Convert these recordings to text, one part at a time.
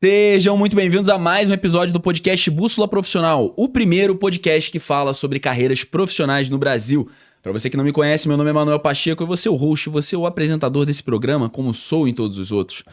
Sejam muito bem-vindos a mais um episódio do podcast Bússola Profissional, o primeiro podcast que fala sobre carreiras profissionais no Brasil. Para você que não me conhece, meu nome é Manuel Pacheco e você é o host, você é o apresentador desse programa, como sou em todos os outros.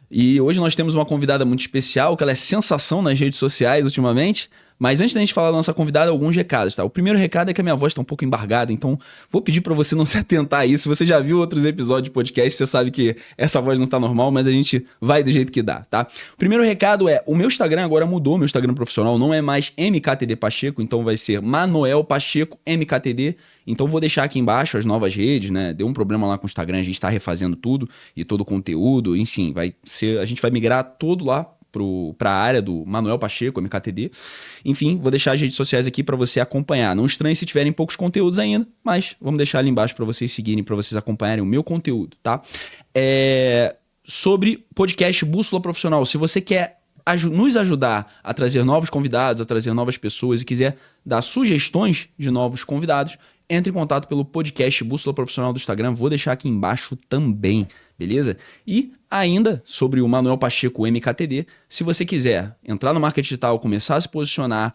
E hoje nós temos uma convidada muito especial, que ela é sensação nas redes sociais ultimamente. Mas antes da gente falar da nossa convidada, alguns recados, tá? O primeiro recado é que a minha voz tá um pouco embargada, então vou pedir pra você não se atentar a isso. Se você já viu outros episódios de podcast, você sabe que essa voz não tá normal, mas a gente vai do jeito que dá, tá? O primeiro recado é, o meu Instagram agora mudou, meu Instagram profissional não é mais MKTD Pacheco, então vai ser Manuel Pacheco MKTD. Então vou deixar aqui embaixo as novas redes, né? Deu um problema lá com o Instagram, a gente tá refazendo tudo e todo o conteúdo, enfim, a gente vai migrar todo lá para a área do Manuel Pacheco, MKTD. Enfim, vou deixar as redes sociais aqui para você acompanhar. Não estranhe se tiverem poucos conteúdos ainda, mas vamos deixar ali embaixo para vocês seguirem, para vocês acompanharem o meu conteúdo, tá? Sobre podcast Bússola Profissional, se você quer nos ajudar a trazer novos convidados, a trazer novas pessoas e quiser dar sugestões de novos convidados, entre em contato pelo podcast Bússola Profissional do Instagram, vou deixar aqui embaixo também, beleza? E ainda sobre o Manuel Pacheco MKTD, se você quiser entrar no marketing digital, começar a se posicionar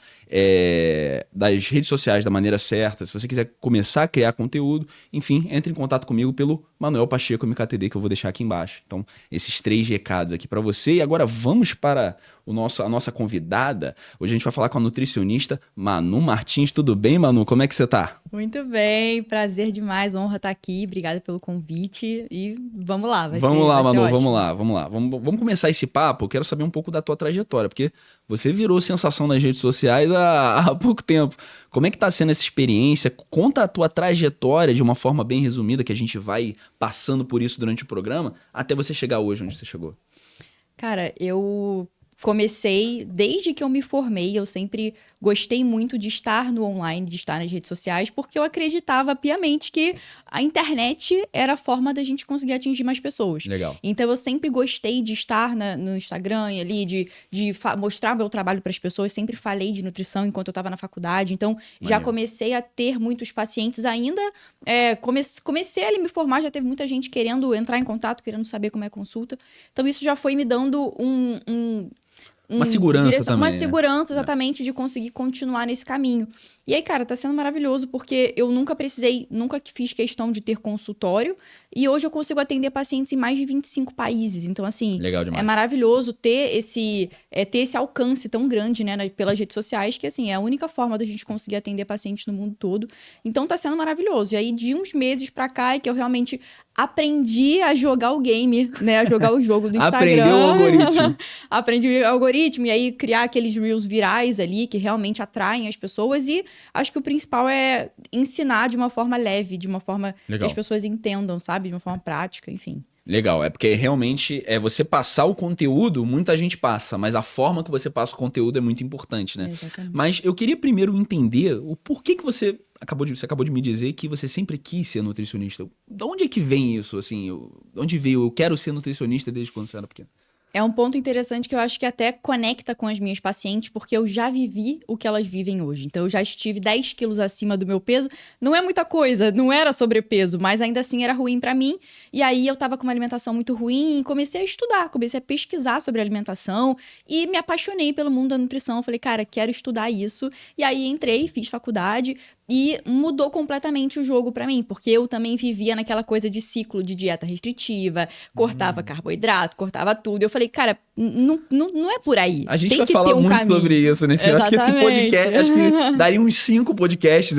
das redes sociais da maneira certa, se você quiser começar a criar conteúdo, enfim, entre em contato comigo pelo Manuel Pacheco MKTD, que eu vou deixar aqui embaixo. Então, esses 3 recados aqui para você. E agora vamos para a nossa convidada. Hoje a gente vai falar com a nutricionista Manu Martins. Tudo bem, Manu? Como é que você tá? Muito bem, prazer demais, honra estar aqui, obrigada pelo convite e vamos lá. Vamos lá, Manu, vamos lá. Vamos começar esse papo, eu quero saber um pouco da tua trajetória, porque você virou sensação nas redes sociais há pouco tempo. Como é que tá sendo essa experiência? Conta a tua trajetória de uma forma bem resumida, que a gente vai passando por isso durante o programa, até você chegar hoje onde você chegou. Cara, eu comecei, desde que eu me formei, eu sempre gostei muito de estar no online, de estar nas redes sociais, porque eu acreditava piamente que a internet era a forma da gente conseguir atingir mais pessoas. Legal. Então eu sempre gostei de estar no Instagram e ali, de mostrar meu trabalho para as pessoas, sempre falei de nutrição enquanto eu estava na faculdade, então já comecei a ter muitos pacientes ainda, comecei a me formar, já teve muita gente querendo entrar em contato, querendo saber como é a consulta, então isso já foi me dando uma segurança também. Uma segurança, exatamente, de conseguir continuar nesse caminho. E aí, cara, tá sendo maravilhoso, porque eu nunca fiz questão de ter consultório, e hoje eu consigo atender pacientes em mais de 25 países. Então, assim, legal demais. É maravilhoso ter esse alcance tão grande, né, pelas redes sociais, que, assim, é a única forma da gente conseguir atender pacientes no mundo todo. Então, tá sendo maravilhoso. E aí, de uns meses pra cá, é que eu realmente aprendi a jogar o game, né, a jogar o jogo do Instagram. Aprendeu o algoritmo. Aprendi o algoritmo, e aí criar aqueles reels virais ali, que realmente atraem as pessoas, e acho que o principal é ensinar de uma forma leve, de uma forma que as pessoas entendam, sabe? De uma forma prática, enfim. Legal, é porque realmente você passar o conteúdo, muita gente passa, mas a forma que você passa o conteúdo é muito importante, né? Exatamente. Mas eu queria primeiro entender o porquê que você acabou de me dizer que você sempre quis ser nutricionista. De onde é que vem isso, assim? De onde veio? Eu quero ser nutricionista desde quando você era pequeno. É um ponto interessante que eu acho que até conecta com as minhas pacientes, porque eu já vivi o que elas vivem hoje. Então, eu já estive 10 quilos acima do meu peso. Não é muita coisa, não era sobrepeso, mas ainda assim era ruim pra mim. E aí, eu tava com uma alimentação muito ruim e comecei a estudar, comecei a pesquisar sobre alimentação e me apaixonei pelo mundo da nutrição. Falei, cara, quero estudar isso. E aí, entrei, fiz faculdade e mudou completamente o jogo pra mim, porque eu também vivia naquela coisa de ciclo de dieta restritiva, cortava carboidrato, cortava tudo. Eu falei, cara, não é por aí. A gente tem vai que falar ter um muito caminho. sobre isso, né? Eu acho que esse podcast, acho que daria uns 5 podcasts,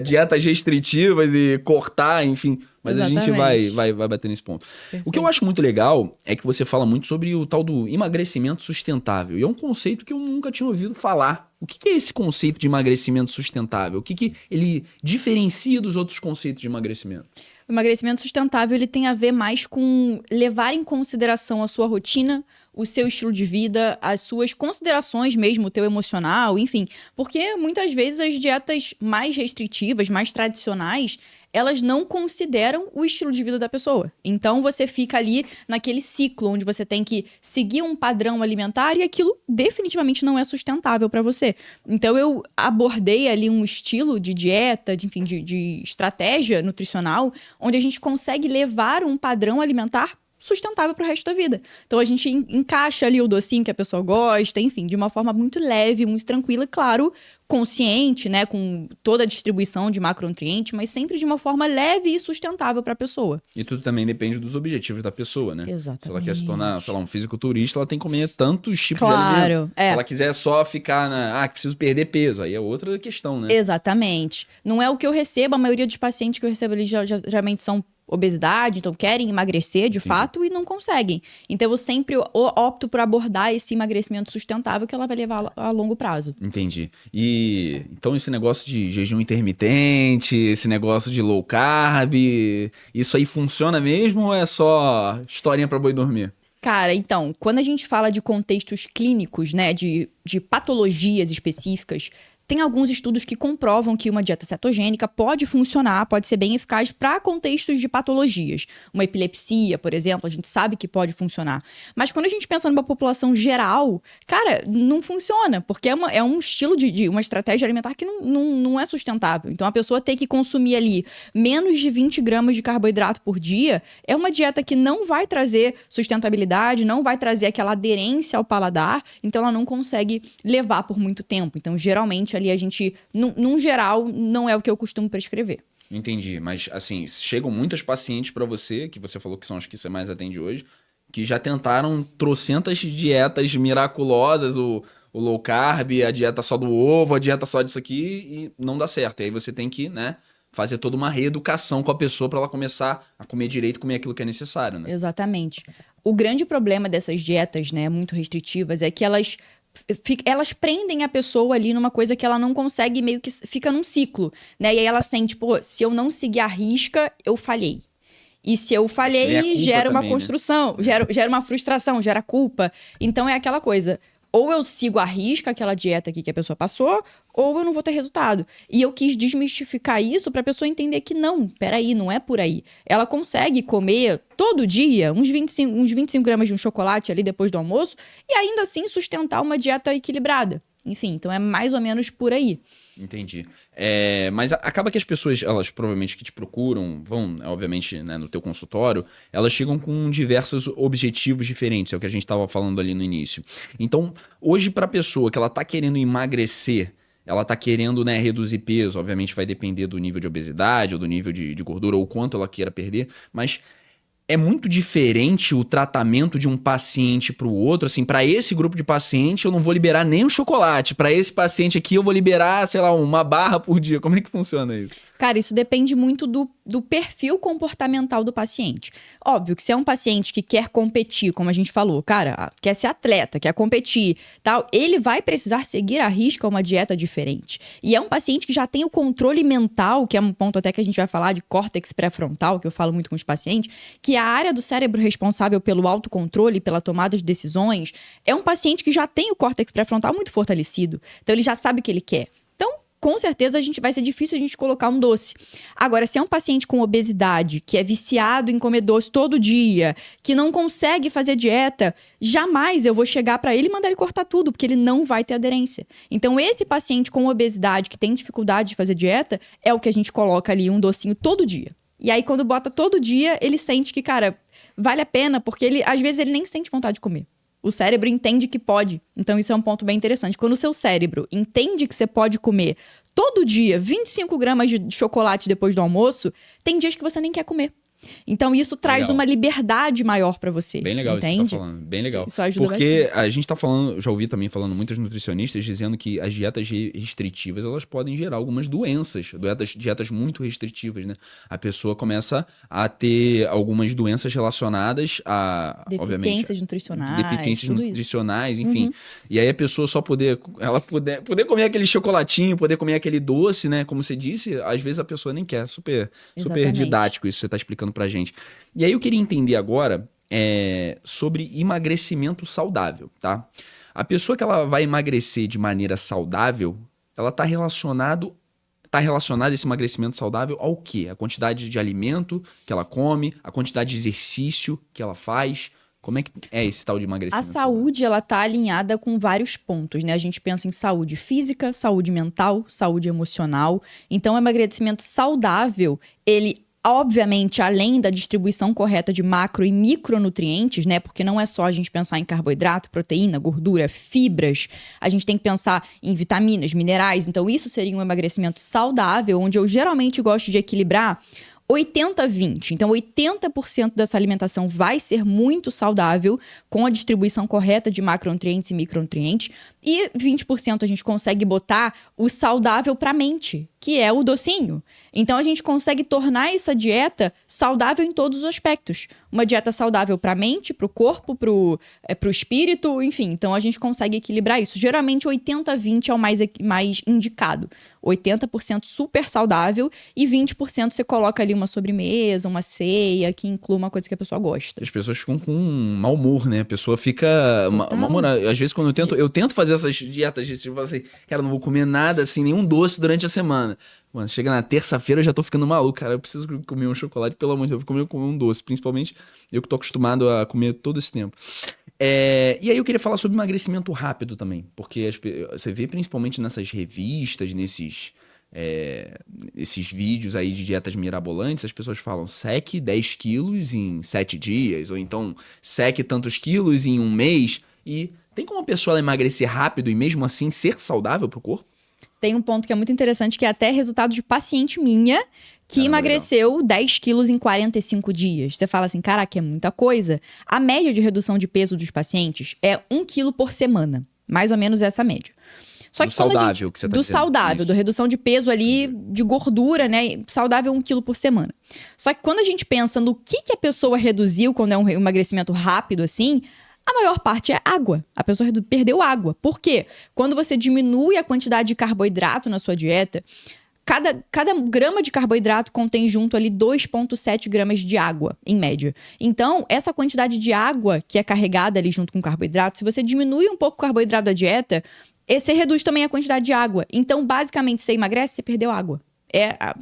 dietas restritivas e cortar, enfim. Mas exatamente. A gente vai bater nesse ponto. Perfeito. O que eu acho muito legal é que você fala muito sobre o tal do emagrecimento sustentável. E é um conceito que eu nunca tinha ouvido falar. O que é esse conceito de emagrecimento sustentável? O que ele diferencia dos outros conceitos de emagrecimento? O emagrecimento sustentável, ele tem a ver mais com levar em consideração a sua rotina, o seu estilo de vida, as suas considerações mesmo, o teu emocional, enfim. Porque muitas vezes as dietas mais restritivas, mais tradicionais, elas não consideram o estilo de vida da pessoa. Então, você fica ali naquele ciclo onde você tem que seguir um padrão alimentar e aquilo definitivamente não é sustentável para você. Então, eu abordei ali um estilo de dieta, de estratégia nutricional, onde a gente consegue levar um padrão alimentar sustentável para o resto da vida. Então, a gente encaixa ali o docinho que a pessoa gosta, enfim, de uma forma muito leve, muito tranquila, claro, consciente, né, com toda a distribuição de macronutrientes, mas sempre de uma forma leve e sustentável para a pessoa. E tudo também depende dos objetivos da pessoa, né? Exatamente. Se ela quer se tornar, sei lá, um fisiculturista, ela tem que comer tantos tipos de Claro, alimentos. Se ela quiser só ficar que preciso perder peso, aí é outra questão, né? Exatamente. Não é o que eu recebo, a maioria dos pacientes que eu recebo ali geralmente são obesidade, então querem emagrecer de fato e não conseguem. Então eu sempre opto por abordar esse emagrecimento sustentável que ela vai levar a longo prazo. Entendi. E então esse negócio de jejum intermitente, esse negócio de low carb, isso aí funciona mesmo ou é só historinha pra boi dormir? Cara, então, quando a gente fala de contextos clínicos, né, de patologias específicas, tem alguns estudos que comprovam que uma dieta cetogênica pode funcionar, pode ser bem eficaz para contextos de patologias. Uma epilepsia, por exemplo, a gente sabe que pode funcionar. Mas quando a gente pensa numa população geral, cara, não funciona, porque é um estilo de uma estratégia alimentar que não é sustentável. Então, a pessoa ter que consumir ali menos de 20 gramas de carboidrato por dia é uma dieta que não vai trazer sustentabilidade, não vai trazer aquela aderência ao paladar, então ela não consegue levar por muito tempo. Então, geralmente, ali a gente, num geral, não é o que eu costumo prescrever. Entendi, mas assim, chegam muitas pacientes para você, que você falou que são as que você mais atende hoje, que já tentaram trocentas dietas miraculosas, o low carb, a dieta só do ovo, a dieta só disso aqui, e não dá certo. E aí você tem que, né, fazer toda uma reeducação com a pessoa para ela começar a comer direito, comer aquilo que é necessário, né? Exatamente. O grande problema dessas dietas, né, muito restritivas, é que elas prendem a pessoa ali numa coisa que ela não consegue, meio que fica num ciclo, né? E aí ela sente, pô, se eu não seguir a risca, eu falhei. E se eu falhei, gera uma construção, né? gera uma frustração, gera culpa. Então é aquela coisa, ou eu sigo a risca aquela dieta aqui que a pessoa passou, ou eu não vou ter resultado. E eu quis desmistificar isso para a pessoa entender que não, peraí, não é por aí. Ela consegue comer todo dia uns 25 gramas de um chocolate ali depois do almoço e ainda assim sustentar uma dieta equilibrada. Enfim, então é mais ou menos por aí. Entendi. Mas acaba que as pessoas, elas provavelmente que te procuram, vão, obviamente, né, no teu consultório, elas chegam com diversos objetivos diferentes, é o que a gente estava falando ali no início. Então, hoje, para a pessoa que ela está querendo emagrecer, ela está querendo, né, reduzir peso, obviamente vai depender do nível de obesidade ou do nível de gordura ou quanto ela queira perder, mas é muito diferente o tratamento de um paciente para o outro, assim, para esse grupo de paciente eu não vou liberar nem o chocolate, para esse paciente aqui eu vou liberar, sei lá, uma barra por dia. Como é que funciona isso? Cara, isso depende muito do perfil comportamental do paciente. Óbvio que se é um paciente que quer competir, como a gente falou, cara, quer ser atleta, quer competir, tal, ele vai precisar seguir à risca uma dieta diferente. E é um paciente que já tem o controle mental, que é um ponto até que a gente vai falar de córtex pré-frontal, que eu falo muito com os pacientes, que é a área do cérebro responsável pelo autocontrole, pela tomada de decisões, é um paciente que já tem o córtex pré-frontal muito fortalecido. Então ele já sabe o que ele quer. Com certeza vai ser difícil a gente colocar um doce. Agora, se é um paciente com obesidade, que é viciado em comer doce todo dia, que não consegue fazer dieta, jamais eu vou chegar para ele e mandar ele cortar tudo, porque ele não vai ter aderência. Então, esse paciente com obesidade, que tem dificuldade de fazer dieta, é o que a gente coloca ali, um docinho todo dia. E aí, quando bota todo dia, ele sente que, cara, vale a pena, porque às vezes ele nem sente vontade de comer. O cérebro entende que pode. Então, isso é um ponto bem interessante. Quando o seu cérebro entende que você pode comer todo dia 25 gramas de chocolate depois do almoço, tem dias que você nem quer comer. Então, isso traz uma liberdade maior pra você. Bem legal entende? isso que você tá falando. Bem legal. Isso ajuda porque bastante. A gente tá falando, já ouvi também falando muitos nutricionistas dizendo que as dietas restritivas, elas podem gerar algumas doenças. Dietas muito restritivas, né? A pessoa começa a ter algumas doenças relacionadas a, Deficiências nutricionais. Deficiências tudo nutricionais, isso. enfim. E aí a pessoa só poder comer aquele chocolatinho, poder comer aquele doce, né? Como você disse, às vezes a pessoa nem quer. Super didático isso que você tá explicando pra gente. E aí eu queria entender agora sobre emagrecimento saudável, tá? A pessoa que ela vai emagrecer de maneira saudável, ela tá tá relacionado esse emagrecimento saudável ao quê? A quantidade de alimento que ela come, a quantidade de exercício que ela faz. Como é que é esse tal de A emagrecimento saudável? saúde, ela tá alinhada com vários pontos, né? A gente pensa em saúde física, saúde mental, saúde emocional. Então, o emagrecimento saudável, ele, obviamente, além da distribuição correta de macro e micronutrientes, né? Porque não é só a gente pensar em carboidrato, proteína, gordura, fibras. A gente tem que pensar em vitaminas, minerais. Então, isso seria um emagrecimento saudável, onde eu geralmente gosto de equilibrar 80-20. Então, 80% dessa alimentação vai ser muito saudável, com a distribuição correta de macronutrientes e micronutrientes. E 20% a gente consegue botar o saudável para a mente, que é o docinho. Então, a gente consegue tornar essa dieta saudável em todos os aspectos. Uma dieta saudável para a mente, para o corpo, para o espírito, enfim. Então, a gente consegue equilibrar isso. Geralmente, 80-20 é o mais indicado. 80% super saudável e 20% você coloca ali uma sobremesa, uma ceia, que inclui uma coisa que a pessoa gosta. As pessoas ficam com um mau humor, né? A pessoa fica... Às vezes, quando eu tento fazer essas dietas, eu falo assim, cara, não vou comer nada, assim, nenhum doce durante a semana. Mano, chega na terça-feira, eu já tô ficando maluco, cara. Eu preciso comer um chocolate, pelo amor de Deus. Eu vou comer um doce, principalmente eu que tô acostumado a comer todo esse tempo. E aí eu queria falar sobre emagrecimento rápido também, porque você vê principalmente nessas revistas, esses vídeos aí de dietas mirabolantes, as pessoas falam seque 10 quilos em 7 dias, ou então seque tantos quilos em um mês. E tem como a pessoa emagrecer rápido e mesmo assim ser saudável pro corpo? Tem um ponto que é muito interessante, que é até resultado de paciente minha, que emagreceu 10 quilos em 45 dias. Você fala assim, caraca, é muita coisa. A média de redução de peso dos pacientes é 1 quilo por semana. Mais ou menos essa média. Só que saudável que você tá do dizendo. saudável, Isso. do redução de peso ali, de gordura, né? Saudável 1 quilo por semana. Só que quando a gente pensa no que a pessoa reduziu quando é um emagrecimento rápido assim, a maior parte é água. A pessoa perdeu água. Por quê? Quando você diminui a quantidade de carboidrato na sua dieta, cada grama de carboidrato contém junto ali 2,7 gramas de água, em média. Então, essa quantidade de água que é carregada ali junto com o carboidrato, se você diminui um pouco o carboidrato da dieta, você reduz também a quantidade de água. Então, basicamente, você emagrece, você perdeu água.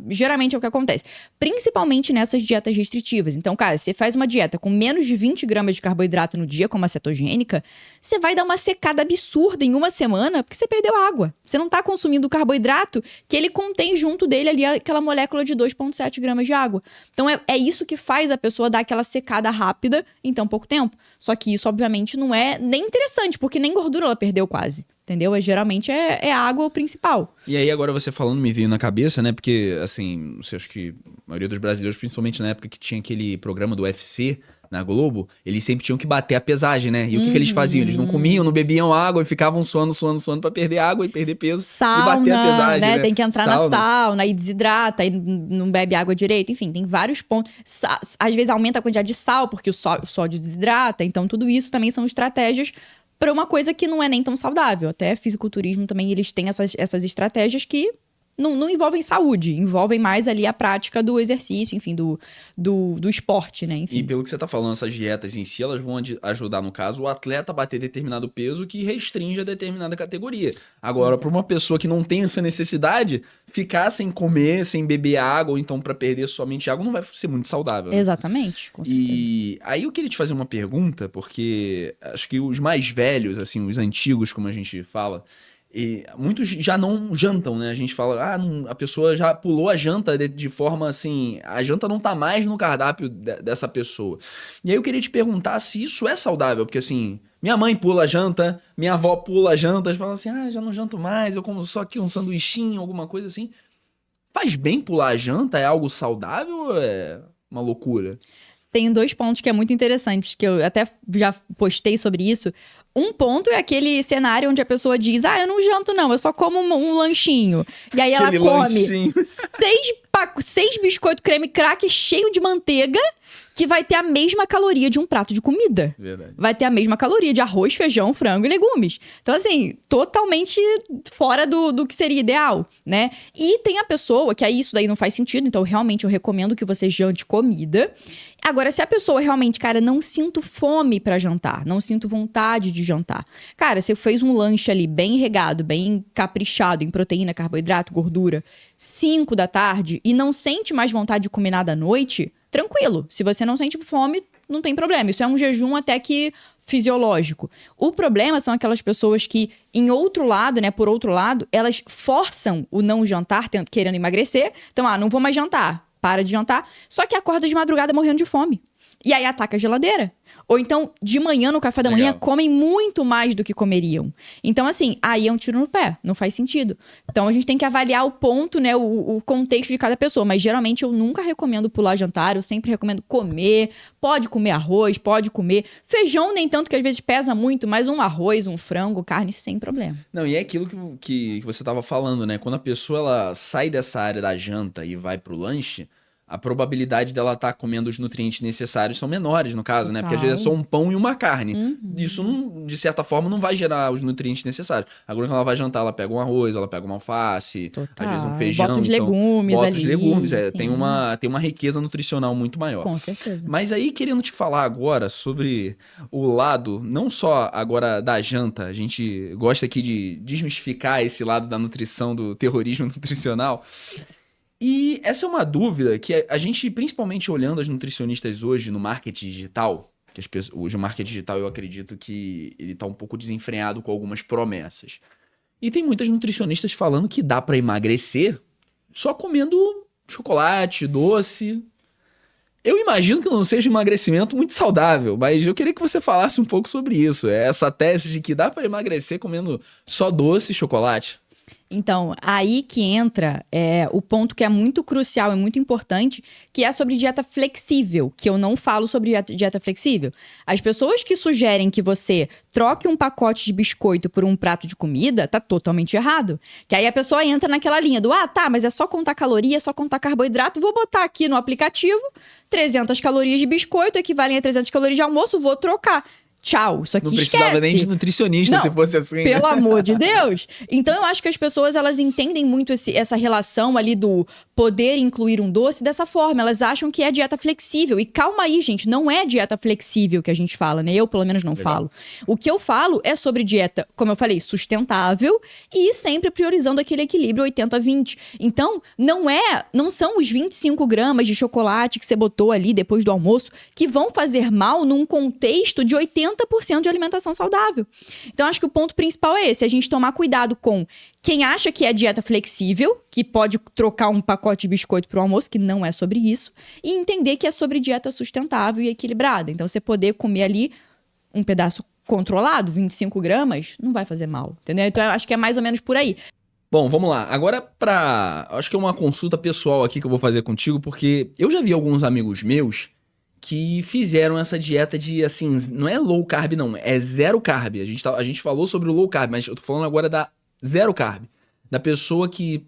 Geralmente é o que acontece. Principalmente nessas dietas restritivas. Então, cara, você faz uma dieta com menos de 20 gramas de carboidrato no dia, como a cetogênica, você vai dar uma secada absurda em uma semana, porque você perdeu água. Você não tá consumindo o carboidrato que ele contém junto dele ali aquela molécula de 2,7 gramas de água. Então, é isso que faz a pessoa dar aquela secada rápida em tão pouco tempo. Só que isso, obviamente, não é nem interessante, porque nem gordura ela perdeu quase. Entendeu? Geralmente é a água o principal. E aí, agora você falando, me veio na cabeça, né? Porque, assim, não sei, acho que a maioria dos brasileiros, principalmente na época que tinha aquele programa do UFC na Globo, eles sempre tinham que bater a pesagem, né? E o que eles faziam? Eles não comiam, não bebiam água e ficavam suando pra perder água e perder peso. Sauna, e bater a pesagem, né? Tem que entrar na sauna e desidrata e não bebe água direito. Enfim, tem vários pontos. Às vezes aumenta a quantidade de sal, porque o sódio desidrata. Então, tudo isso também são estratégias para uma coisa que não é nem tão saudável. Até fisiculturismo também, eles têm essas estratégias que não envolvem saúde, envolvem mais ali a prática do exercício, enfim, do esporte, né? Enfim. E pelo que você tá falando, essas dietas em si, elas vão ajudar, no caso, o atleta a bater determinado peso que restringe a determinada categoria. Agora, para uma pessoa que não tem essa necessidade, ficar sem comer, sem beber água, ou então para perder somente água, não vai ser muito saudável. Né? Exatamente, com certeza. E aí eu queria te fazer uma pergunta, porque acho que os mais velhos, assim, os antigos, como a gente fala, muitos já não jantam, né? A gente fala, a pessoa já pulou a janta de forma assim, a janta não tá mais no cardápio dessa pessoa. E aí eu queria te perguntar se isso é saudável, porque assim, minha mãe pula a janta, minha avó pula a janta, fala assim, já não janto mais, eu como só aqui um sanduichinho, alguma coisa assim. Faz bem pular a janta? É algo saudável ou é uma loucura? Tem 2 pontos que é muito interessantes, que eu até já postei sobre isso. Um ponto é aquele cenário onde a pessoa diz, eu não janto não, eu só como um lanchinho. E aí ela come 6 biscoitos creme cracker cheio de manteiga, que vai ter a mesma caloria de um prato de comida. Verdade. Vai ter a mesma caloria de arroz, feijão, frango e legumes. Então, assim, totalmente fora do que seria ideal, né? E tem a pessoa que aí isso daí não faz sentido, então realmente eu recomendo que você jante comida. Agora, se a pessoa realmente, cara, não sinto fome pra jantar, não sinto vontade de jantar. Cara, você fez um lanche ali bem regado, bem caprichado em proteína, carboidrato, gordura. 5 da tarde e não sente mais vontade de comer nada à noite, tranquilo. Se você não sente fome, não tem problema. Isso é um jejum até que fisiológico. O problema são aquelas pessoas que, por outro lado, elas forçam o não jantar, querendo emagrecer. Então, não vou mais jantar. Para de jantar. Só que acorda de madrugada morrendo de fome. E aí ataca a geladeira. Ou então, de manhã, no café da manhã, comem muito mais do que comeriam. Então, assim, aí é um tiro no pé. Não faz sentido. Então, a gente tem que avaliar o ponto, né? O contexto de cada pessoa. Mas, geralmente, eu nunca recomendo pular jantar. Eu sempre recomendo comer. Pode comer arroz, pode comer. Feijão, nem tanto, que às vezes pesa muito. Mas um arroz, um frango, carne, sem problema. Não, e é aquilo que você tava falando, né? Quando a pessoa ela sai dessa área da janta e vai pro lanche, a probabilidade dela estar comendo os nutrientes necessários são menores, no caso, né? Porque às vezes é só um pão e uma carne. Isso, de certa forma, não vai gerar os nutrientes necessários. Agora, quando ela vai jantar, ela pega um arroz, ela pega uma alface, às vezes um feijão. Bota os legumes bota ali. os legumes, tem uma riqueza nutricional muito maior. Com certeza. Mas aí, querendo te falar agora sobre o lado, não só agora da janta, a gente gosta aqui de desmistificar esse lado da nutrição, do terrorismo nutricional. E essa é uma dúvida que a gente, principalmente olhando as nutricionistas hoje no marketing digital, que hoje o marketing digital eu acredito que ele está um pouco desenfreado com algumas promessas. E tem muitas nutricionistas falando que dá para emagrecer só comendo chocolate, doce. Eu imagino que não seja um emagrecimento muito saudável, mas eu queria que você falasse um pouco sobre isso. Essa tese de que dá para emagrecer comendo só doce e chocolate. Então, aí que entra o ponto que é muito crucial e muito importante, que é sobre dieta flexível, que eu não falo sobre dieta flexível. As pessoas que sugerem que você troque um pacote de biscoito por um prato de comida, tá totalmente errado. Que aí a pessoa entra naquela linha do, mas é só contar caloria, é só contar carboidrato, vou botar aqui no aplicativo 300 calorias de biscoito, equivalem a 300 calorias de almoço, vou trocar. Tchau, isso aqui não precisava esquece. Nem de nutricionista, não, se fosse assim. Pelo amor de Deus. Então, eu acho que as pessoas, elas entendem muito essa relação ali do poder incluir um doce dessa forma. Elas acham que é dieta flexível. E calma aí, gente, não é dieta flexível que a gente fala, né? Eu, pelo menos, não falo. O que eu falo é sobre dieta, como eu falei, sustentável e sempre priorizando aquele equilíbrio 80-20. Então, não são os 25 gramas de chocolate que você botou ali depois do almoço que vão fazer mal num contexto de 80% de alimentação saudável. Então, acho que o ponto principal é esse, a gente tomar cuidado com quem acha que é dieta flexível, que pode trocar um pacote de biscoito para o almoço, que não é sobre isso, e entender que é sobre dieta sustentável e equilibrada. Então, você poder comer ali um pedaço controlado, 25 gramas, não vai fazer mal, entendeu? Então, eu acho que é mais ou menos por aí. Bom, vamos lá. Agora, acho que é uma consulta pessoal aqui que eu vou fazer contigo, porque eu já vi alguns amigos meus que fizeram essa dieta de, assim, não é low carb não, é zero carb. A gente falou sobre o low carb, mas eu tô falando agora da zero carb. Da pessoa que,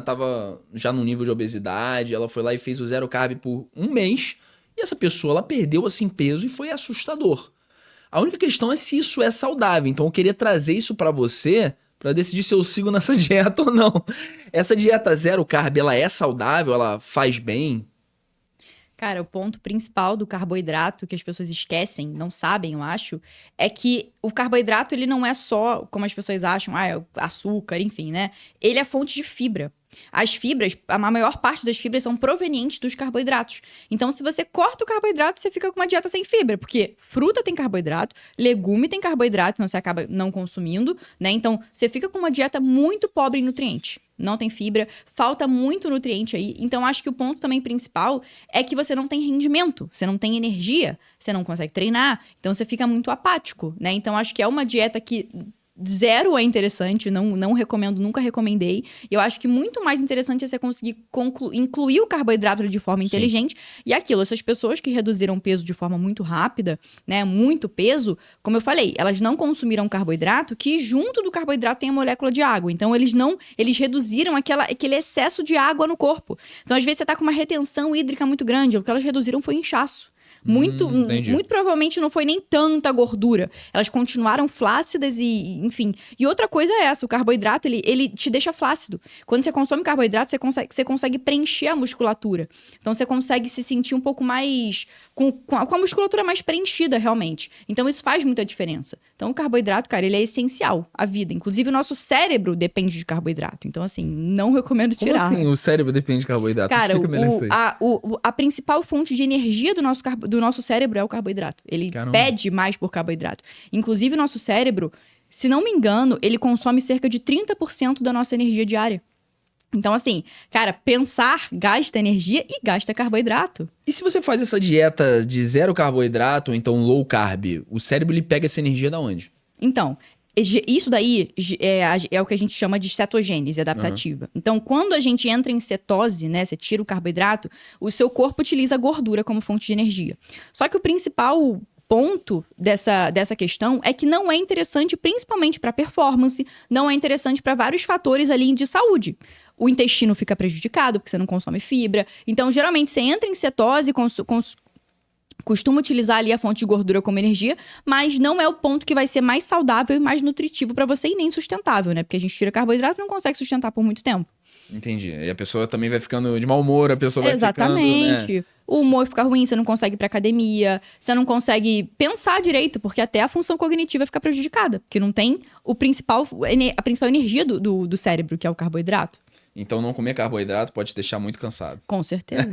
tava já no nível de obesidade, ela foi lá e fez o zero carb por um mês, e essa pessoa, ela perdeu, assim, peso e foi assustador. A única questão é se isso é saudável, então eu queria trazer isso pra você, pra decidir se eu sigo nessa dieta ou não. Essa dieta zero carb, ela é saudável? Ela faz bem? Cara, o ponto principal do carboidrato que as pessoas esquecem, não sabem, eu acho, é que o carboidrato, ele não é só, como as pessoas acham, é açúcar, enfim, né? Ele é fonte de fibra. As fibras, a maior parte das fibras são provenientes dos carboidratos. Então, se você corta o carboidrato, você fica com uma dieta sem fibra, porque fruta tem carboidrato, legume tem carboidrato, então você acaba não consumindo, né? Então, você fica com uma dieta muito pobre em nutrientes. Não tem fibra, falta muito nutriente aí. Então, acho que o ponto também principal é que você não tem rendimento, você não tem energia, você não consegue treinar, então você fica muito apático, né? Então, acho que é uma dieta que zero é interessante, não recomendo, nunca recomendei. Eu acho que muito mais interessante é você conseguir incluir o carboidrato de forma inteligente. Sim. E aquilo, essas pessoas que reduziram peso de forma muito rápida, né, muito peso, como eu falei, elas não consumiram carboidrato, que junto do carboidrato tem a molécula de água. Então, eles reduziram aquele excesso de água no corpo. Então, às vezes, você tá com uma retenção hídrica muito grande, o que elas reduziram foi inchaço. Muito provavelmente não foi nem tanta gordura. Elas continuaram flácidas e, enfim. E outra coisa é essa, o carboidrato, ele te deixa flácido. Quando você consome carboidrato, você consegue preencher a musculatura. Então, você consegue se sentir um pouco mais... com a musculatura mais preenchida, realmente. Então, isso faz muita diferença. Então, o carboidrato, cara, ele é essencial à vida. Inclusive, o nosso cérebro depende de carboidrato. Então, assim, não recomendo Como tirar. assim o cérebro depende de carboidrato? Cara, Explica melhor isso aí. a principal fonte de energia do nosso cérebro é o carboidrato. Ele Caramba. pede mais por carboidrato. Inclusive, o nosso cérebro, se não me engano, ele consome cerca de 30% da nossa energia diária. Então, assim, cara, pensar gasta energia e gasta carboidrato. E se você faz essa dieta de zero carboidrato, ou então low carb, o cérebro ele pega essa energia da onde? Então, isso daí é o que a gente chama de cetogênese adaptativa. Então, quando a gente entra em cetose, né, você tira o carboidrato, o seu corpo utiliza a gordura como fonte de energia. Só que o principal ponto dessa questão é que não é interessante, principalmente para performance, não é interessante para vários fatores ali de saúde. O intestino fica prejudicado porque você não consome fibra. Então, geralmente, você entra em cetose, costuma utilizar ali a fonte de gordura como energia, mas não é o ponto que vai ser mais saudável e mais nutritivo para você e nem sustentável, né? Porque a gente tira carboidrato e não consegue sustentar por muito tempo. Entendi. E a pessoa também vai ficando de mau humor, a pessoa vai Exatamente. ficando, né? O humor fica ruim, você não consegue ir pra academia, você não consegue pensar direito, porque até a função cognitiva fica prejudicada, porque não tem a principal energia do cérebro, que é o carboidrato. Então não comer carboidrato pode te deixar muito cansado. Com certeza.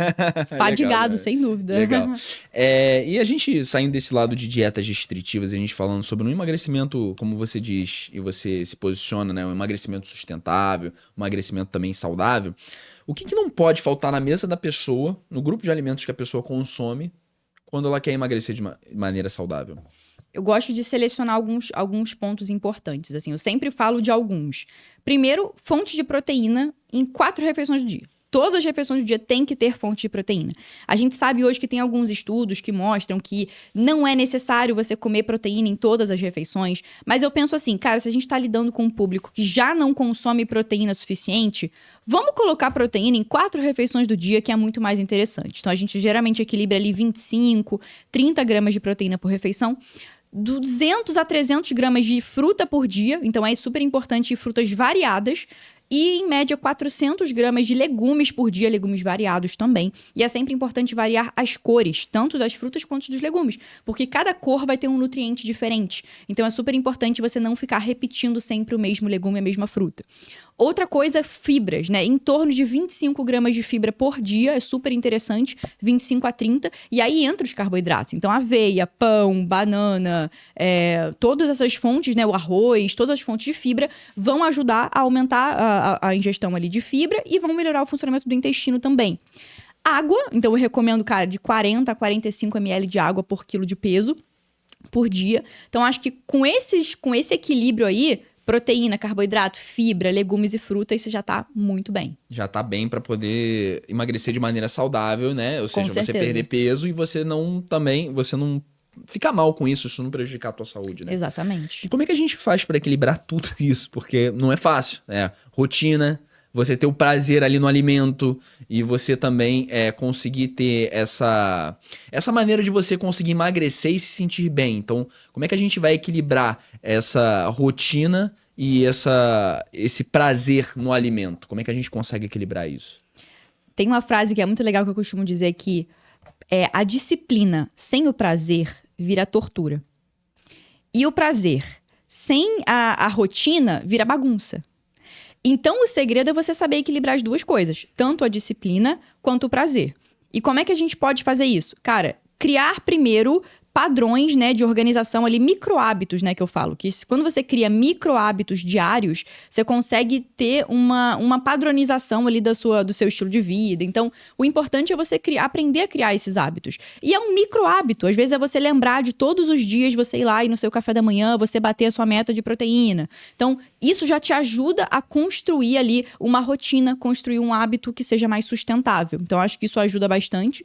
Fadigado, Legal, sem dúvida. Legal. E a gente saindo desse lado de dietas restritivas, a gente falando sobre um emagrecimento, como você diz, e você se posiciona, né? Um emagrecimento sustentável, um emagrecimento também saudável. O que não pode faltar na mesa da pessoa, no grupo de alimentos que a pessoa consome, quando ela quer emagrecer de maneira saudável? Eu gosto de selecionar alguns pontos importantes, assim, eu sempre falo de alguns. Primeiro, fonte de proteína em 4 refeições do dia. Todas as refeições do dia tem que ter fonte de proteína. A gente sabe hoje que tem alguns estudos que mostram que não é necessário você comer proteína em todas as refeições, mas eu penso assim, cara, se a gente está lidando com um público que já não consome proteína suficiente, vamos colocar proteína em 4 refeições do dia, que é muito mais interessante. Então, a gente geralmente equilibra ali 25, 30 gramas de proteína por refeição. 200 a 300 gramas de fruta por dia, então é super importante frutas variadas. E, em média, 400 gramas de legumes por dia, legumes variados também. E é sempre importante variar as cores, tanto das frutas quanto dos legumes, porque cada cor vai ter um nutriente diferente. Então, é super importante você não ficar repetindo sempre o mesmo legume, a mesma fruta. Outra coisa, fibras, né? Em torno de 25 gramas de fibra por dia, é super interessante, 25 a 30. E aí entra os carboidratos. Então, aveia, pão, banana, todas essas fontes, né? O arroz, todas as fontes de fibra vão ajudar a aumentar a ingestão ali de fibra e vão melhorar o funcionamento do intestino também. Água, então eu recomendo, cara, de 40 a 45 ml de água por quilo de peso por dia. Então, acho que com esse equilíbrio aí, proteína, carboidrato, fibra, legumes e frutas, você já tá muito bem. Já tá bem pra poder emagrecer de maneira saudável, né? Ou seja, você perder peso e você não ficar mal com isso não prejudicar a tua saúde, né? Exatamente. E como é que a gente faz pra equilibrar tudo isso? Porque não é fácil, né? Rotina, você ter o prazer ali no alimento e você também conseguir ter essa maneira de você conseguir emagrecer e se sentir bem. Então, como é que a gente vai equilibrar essa rotina e esse prazer no alimento? Como é que a gente consegue equilibrar isso? Tem uma frase que é muito legal que eu costumo dizer que a disciplina sem o prazer vira tortura. E o prazer sem a rotina vira bagunça. Então, o segredo é você saber equilibrar as duas coisas, tanto a disciplina quanto o prazer. E como é que a gente pode fazer isso? Cara, criar primeiro padrões, né, de organização ali, micro-hábitos, né, que eu falo. Que quando você cria micro-hábitos diários, você consegue ter uma padronização ali do seu estilo de vida. Então, o importante é você aprender a criar esses hábitos. E é um micro-hábito. Às vezes é você lembrar de todos os dias você ir lá e no seu café da manhã, você bater a sua meta de proteína. Então, isso já te ajuda a construir ali uma rotina, construir um hábito que seja mais sustentável. Então, acho que isso ajuda bastante.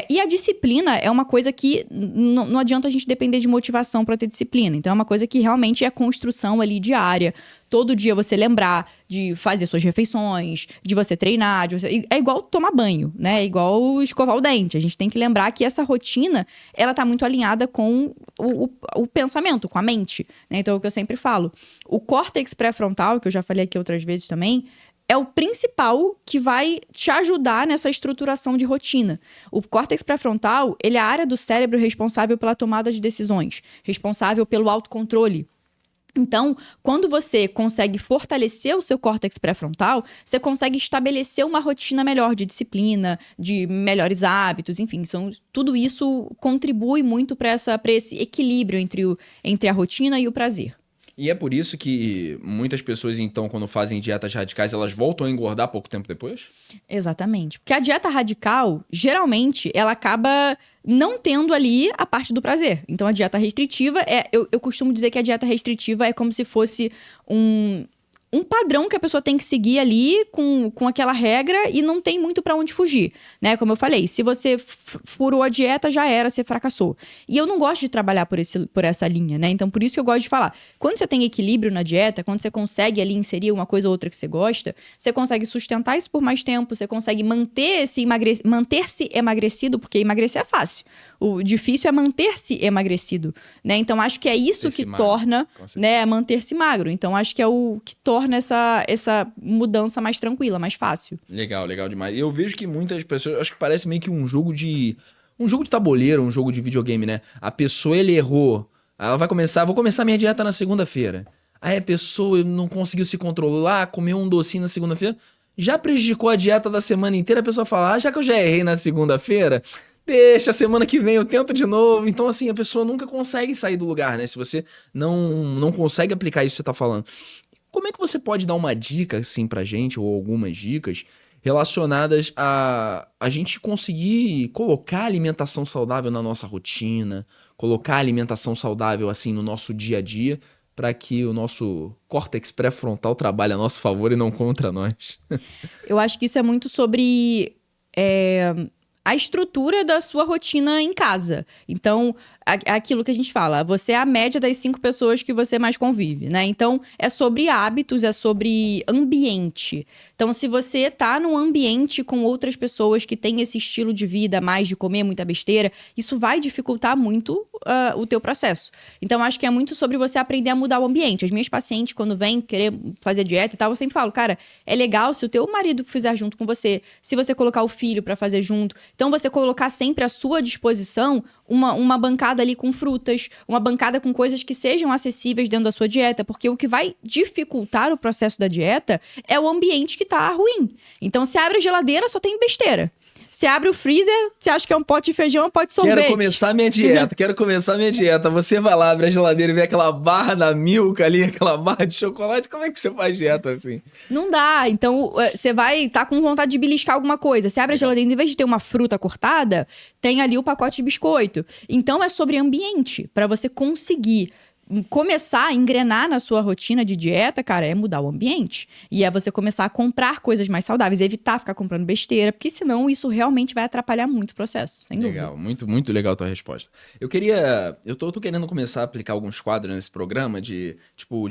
E a disciplina é uma coisa que não adianta a gente depender de motivação para ter disciplina. Então, é uma coisa que realmente é construção ali diária. Todo dia você lembrar de fazer suas refeições, de você treinar. É igual tomar banho, né? É igual escovar o dente. A gente tem que lembrar que essa rotina, ela tá muito alinhada com o pensamento, com a mente, né? Então, é o que eu sempre falo. O córtex pré-frontal, que eu já falei aqui outras vezes também, é o principal que vai te ajudar nessa estruturação de rotina. O córtex pré-frontal, ele é a área do cérebro responsável pela tomada de decisões, responsável pelo autocontrole. Então, quando você consegue fortalecer o seu córtex pré-frontal, você consegue estabelecer uma rotina melhor de disciplina, de melhores hábitos, enfim, tudo isso contribui muito para esse equilíbrio entre a rotina e o prazer. E é por isso que muitas pessoas, então, quando fazem dietas radicais, elas voltam a engordar pouco tempo depois? Exatamente. Porque a dieta radical, geralmente, ela acaba não tendo ali a parte do prazer. Então, a dieta restritiva, eu costumo dizer que a dieta restritiva é como se fosse um padrão que a pessoa tem que seguir ali com aquela regra e não tem muito pra onde fugir, né? Como eu falei, se você furou a dieta, já era, você fracassou. E eu não gosto de trabalhar por essa linha, né? Então, por isso que eu gosto de falar. Quando você tem equilíbrio na dieta, quando você consegue ali inserir uma coisa ou outra que você gosta, você consegue sustentar isso por mais tempo, você consegue manter-se emagrecido, porque emagrecer é fácil. O difícil é manter-se emagrecido, né? Então, acho que é isso que torna, né, manter-se magro. Então, acho que é o que torna essa mudança mais tranquila, mais fácil. Legal, legal demais. Eu vejo que muitas pessoas, acho que parece meio que um jogo de tabuleiro, um jogo de videogame, né? A pessoa, ele errou. Ela vai começar, vou começar minha dieta na segunda-feira. Aí a pessoa não conseguiu se controlar, comeu um docinho na segunda-feira, já prejudicou a dieta da semana inteira, a pessoa fala, já que eu já errei na segunda-feira, deixa, semana que vem eu tento de novo. Então, assim, a pessoa nunca consegue sair do lugar, né? Se você não consegue aplicar isso que você tá falando. Como é que você pode dar uma dica, assim, pra gente, ou algumas dicas relacionadas a gente conseguir colocar alimentação saudável na nossa rotina, colocar alimentação saudável, assim, no nosso dia a dia, para que o nosso córtex pré-frontal trabalhe a nosso favor e não contra nós? Eu acho que isso é muito sobre a estrutura da sua rotina em casa. Então, aquilo que a gente fala, você é a média das 5 pessoas que você mais convive, né? Então, é sobre hábitos, é sobre ambiente. Então, se você tá num ambiente com outras pessoas que têm esse estilo de vida mais de comer muita besteira, isso vai dificultar muito o teu processo. Então, acho que é muito sobre você aprender a mudar o ambiente. As minhas pacientes, quando vêm querer fazer dieta e tal, eu sempre falo, cara, é legal se o teu marido fizer junto com você, se você colocar o filho pra fazer junto. Então, você colocar sempre à sua disposição uma bancada ali com frutas, uma bancada com coisas que sejam acessíveis dentro da sua dieta, porque o que vai dificultar o processo da dieta é o ambiente que tá ruim. Então, você abre a geladeira, só tem besteira. Você abre o freezer, você acha que é um pote de feijão, um pote de sorvete. Quero começar minha dieta. Você vai lá, abre a geladeira e vê aquela barra da Milka ali, aquela barra de chocolate. Como é que você faz dieta assim? Não dá. Então, você vai estar com vontade de beliscar alguma coisa. Você abre a geladeira, em vez de ter uma fruta cortada, tem ali o pacote de biscoito. Então, é sobre ambiente. Para você conseguir começar a engrenar na sua rotina de dieta, cara, é mudar o ambiente. E é você começar a comprar coisas mais saudáveis, evitar ficar comprando besteira, porque senão isso realmente vai atrapalhar muito o processo, sem dúvida. Legal, muito, muito legal a tua resposta. Eu tô querendo começar a aplicar alguns quadros nesse programa de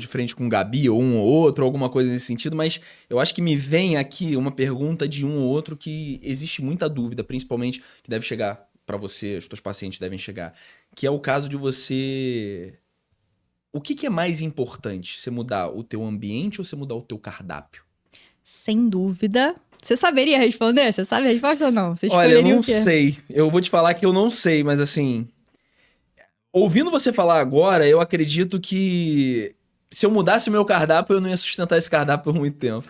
frente com o Gabi ou um ou outro, alguma coisa nesse sentido, mas eu acho que me vem aqui uma pergunta de um ou outro que existe muita dúvida, principalmente que deve chegar para você, os teus pacientes devem chegar, que é o caso de você... O que é mais importante? Você mudar o teu ambiente ou você mudar o teu cardápio? Sem dúvida. Você saberia responder? Você sabe a resposta ou não? Você Olha, eu não sei. Eu vou te falar que eu não sei, mas assim... Ouvindo você falar agora, eu acredito que se eu mudasse o meu cardápio, eu não ia sustentar esse cardápio por muito tempo.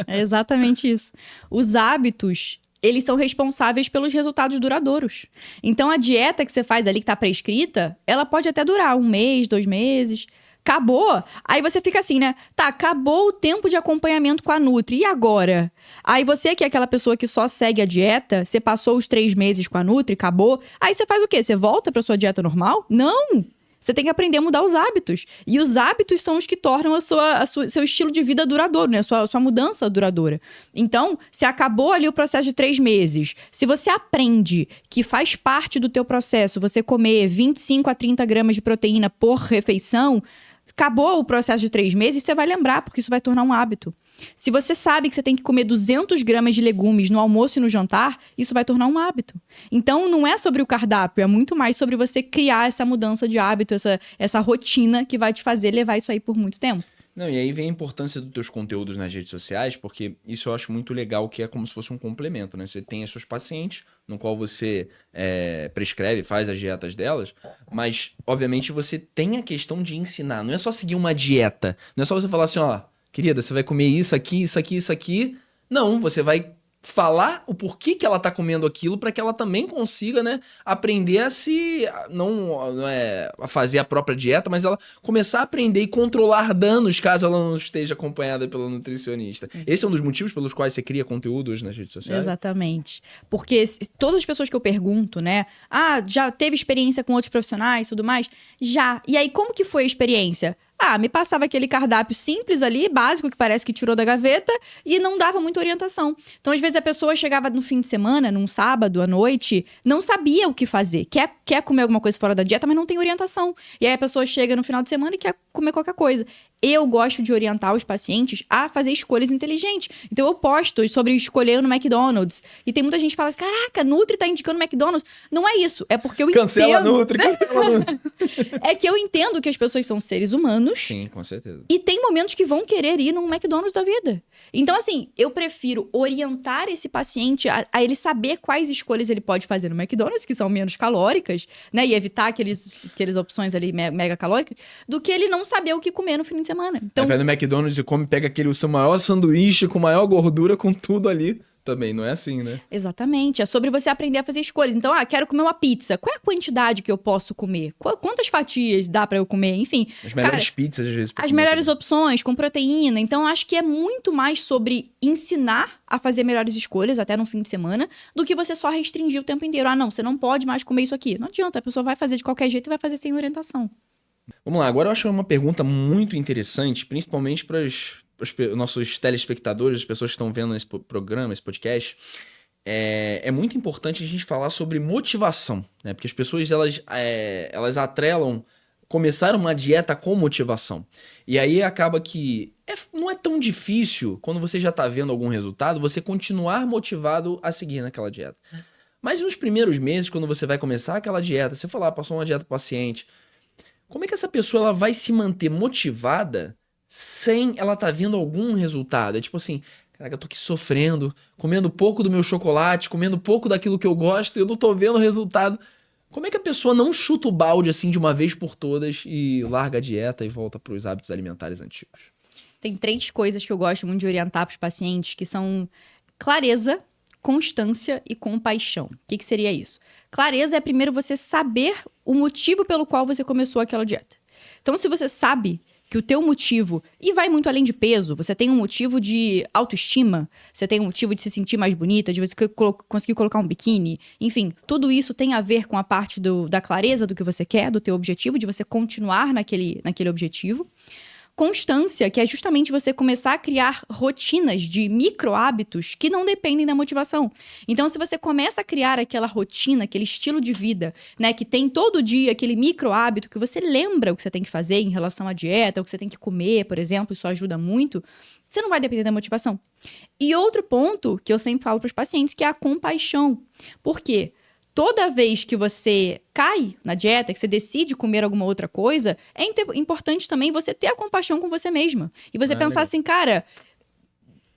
É exatamente isso. Os hábitos... eles são responsáveis pelos resultados duradouros. Então, a dieta que você faz ali, que tá prescrita, ela pode até durar 1 mês, 2 meses. Acabou. Aí você fica assim, né? Tá, acabou o tempo de acompanhamento com a Nutri. E agora? Aí você, que é aquela pessoa que só segue a dieta, você passou os 3 meses com a Nutri, acabou. Aí você faz o quê? Você volta pra sua dieta normal? Não! Você tem que aprender a mudar os hábitos. E os hábitos são os que tornam seu estilo de vida duradouro, né? A sua mudança duradoura. Então, se acabou ali o processo de 3 meses, se você aprende que faz parte do teu processo você comer 25 a 30 gramas de proteína por refeição, acabou o processo de 3 meses, você vai lembrar, porque isso vai tornar um hábito. Se você sabe que você tem que comer 200 gramas de legumes no almoço e no jantar, isso vai tornar um hábito. Então, não é sobre o cardápio, é muito mais sobre você criar essa mudança de hábito, essa rotina que vai te fazer levar isso aí por muito tempo. Não, e aí vem a importância dos teus conteúdos nas redes sociais, porque isso eu acho muito legal, que é como se fosse um complemento, né? Você tem as seus pacientes, no qual você prescreve, faz as dietas delas, mas, obviamente, você tem a questão de ensinar. Não é só seguir uma dieta, não é só você falar assim, ó, querida, você vai comer isso aqui, isso aqui, isso aqui. Não, você vai falar o porquê que ela tá comendo aquilo para que ela também consiga, né, aprender a a fazer a própria dieta, mas ela começar a aprender e controlar danos caso ela não esteja acompanhada pela nutricionista. Esse é um dos motivos pelos quais você cria conteúdo hoje nas redes sociais? Exatamente. Porque todas as pessoas que eu pergunto, né? Ah, já teve experiência com outros profissionais e tudo mais? Já. E aí, como que foi a experiência? Ah, me passava aquele cardápio simples ali, básico, que parece que tirou da gaveta, e não dava muita orientação. Então, às vezes, a pessoa chegava no fim de semana, num sábado, à noite, não sabia o que fazer. Quer comer alguma coisa fora da dieta, mas não tem orientação. E aí a pessoa chega no final de semana e quer comer qualquer coisa. Eu gosto de orientar os pacientes a fazer escolhas inteligentes. Então, eu posto sobre escolher no McDonald's. E tem muita gente que fala assim, caraca, Nutri tá indicando McDonald's. Não é isso. É porque eu Cancela entendo... Nutri, cancela Nutri. É que eu entendo que as pessoas são seres humanos. Sim, com certeza. E tem momentos que vão querer ir num McDonald's da vida. Então, assim, eu prefiro orientar esse paciente a ele saber quais escolhas ele pode fazer no McDonald's, que são menos calóricas, né? E evitar aquelas opções ali mega calóricas, do que ele não saber o que comer no fim de semana. Então, aí vai no McDonald's e pega o seu maior sanduíche com maior gordura, com tudo ali. Também não é assim, né? exatamente. É sobre você aprender a fazer escolhas. Então, quero comer uma pizza. Qual é a quantidade que eu posso comer? Quantas fatias dá pra eu comer? Enfim. As melhores pizzas, às vezes. As melhores opções, com proteína. Então, acho que é muito mais sobre ensinar a fazer melhores escolhas, até no fim de semana, do que você só restringir o tempo inteiro. Ah, não, você não pode mais comer isso aqui. Não adianta, a pessoa vai fazer de qualquer jeito e vai fazer sem orientação. Vamos lá, agora eu acho uma pergunta muito interessante, principalmente para os nossos telespectadores, as pessoas que estão vendo esse programa, esse podcast. É muito importante a gente falar sobre motivação, né? Porque as pessoas, elas atrelam começar uma dieta com motivação. E aí acaba que não é tão difícil, quando você já está vendo algum resultado, você continuar motivado a seguir naquela dieta. Mas nos primeiros meses, quando você vai começar aquela dieta, você falar, passou uma dieta para o paciente, como é que essa pessoa ela vai se manter motivada sem ela tá vendo algum resultado? É tipo assim, caraca, eu tô aqui sofrendo, comendo pouco do meu chocolate, comendo pouco daquilo que eu gosto e eu não tô vendo resultado. Como é que a pessoa não chuta o balde assim de uma vez por todas e larga a dieta e volta para os hábitos alimentares antigos? Tem 3 coisas que eu gosto muito de orientar para os pacientes, que são clareza, constância e compaixão. O que seria isso? Clareza é primeiro você saber o motivo pelo qual você começou aquela dieta. Então, se você sabe que o teu motivo, e vai muito além de peso, você tem um motivo de autoestima, você tem um motivo de se sentir mais bonita, de você conseguir colocar um biquíni, enfim, tudo isso tem a ver com a parte da clareza do que você quer, do teu objetivo, de você continuar naquele objetivo. Constância, que é justamente você começar a criar rotinas de micro hábitos que não dependem da motivação. Então, se você começa a criar aquela rotina, aquele estilo de vida, né, que tem todo dia aquele micro hábito que você lembra o que você tem que fazer em relação à dieta, o que você tem que comer, por exemplo, isso ajuda muito, você não vai depender da motivação. E outro ponto que eu sempre falo para os pacientes, que é a compaixão. Por quê? Toda vez que você cai na dieta, que você decide comer alguma outra coisa, é importante também você ter a compaixão com você mesma. E você pensar legal. assim, cara,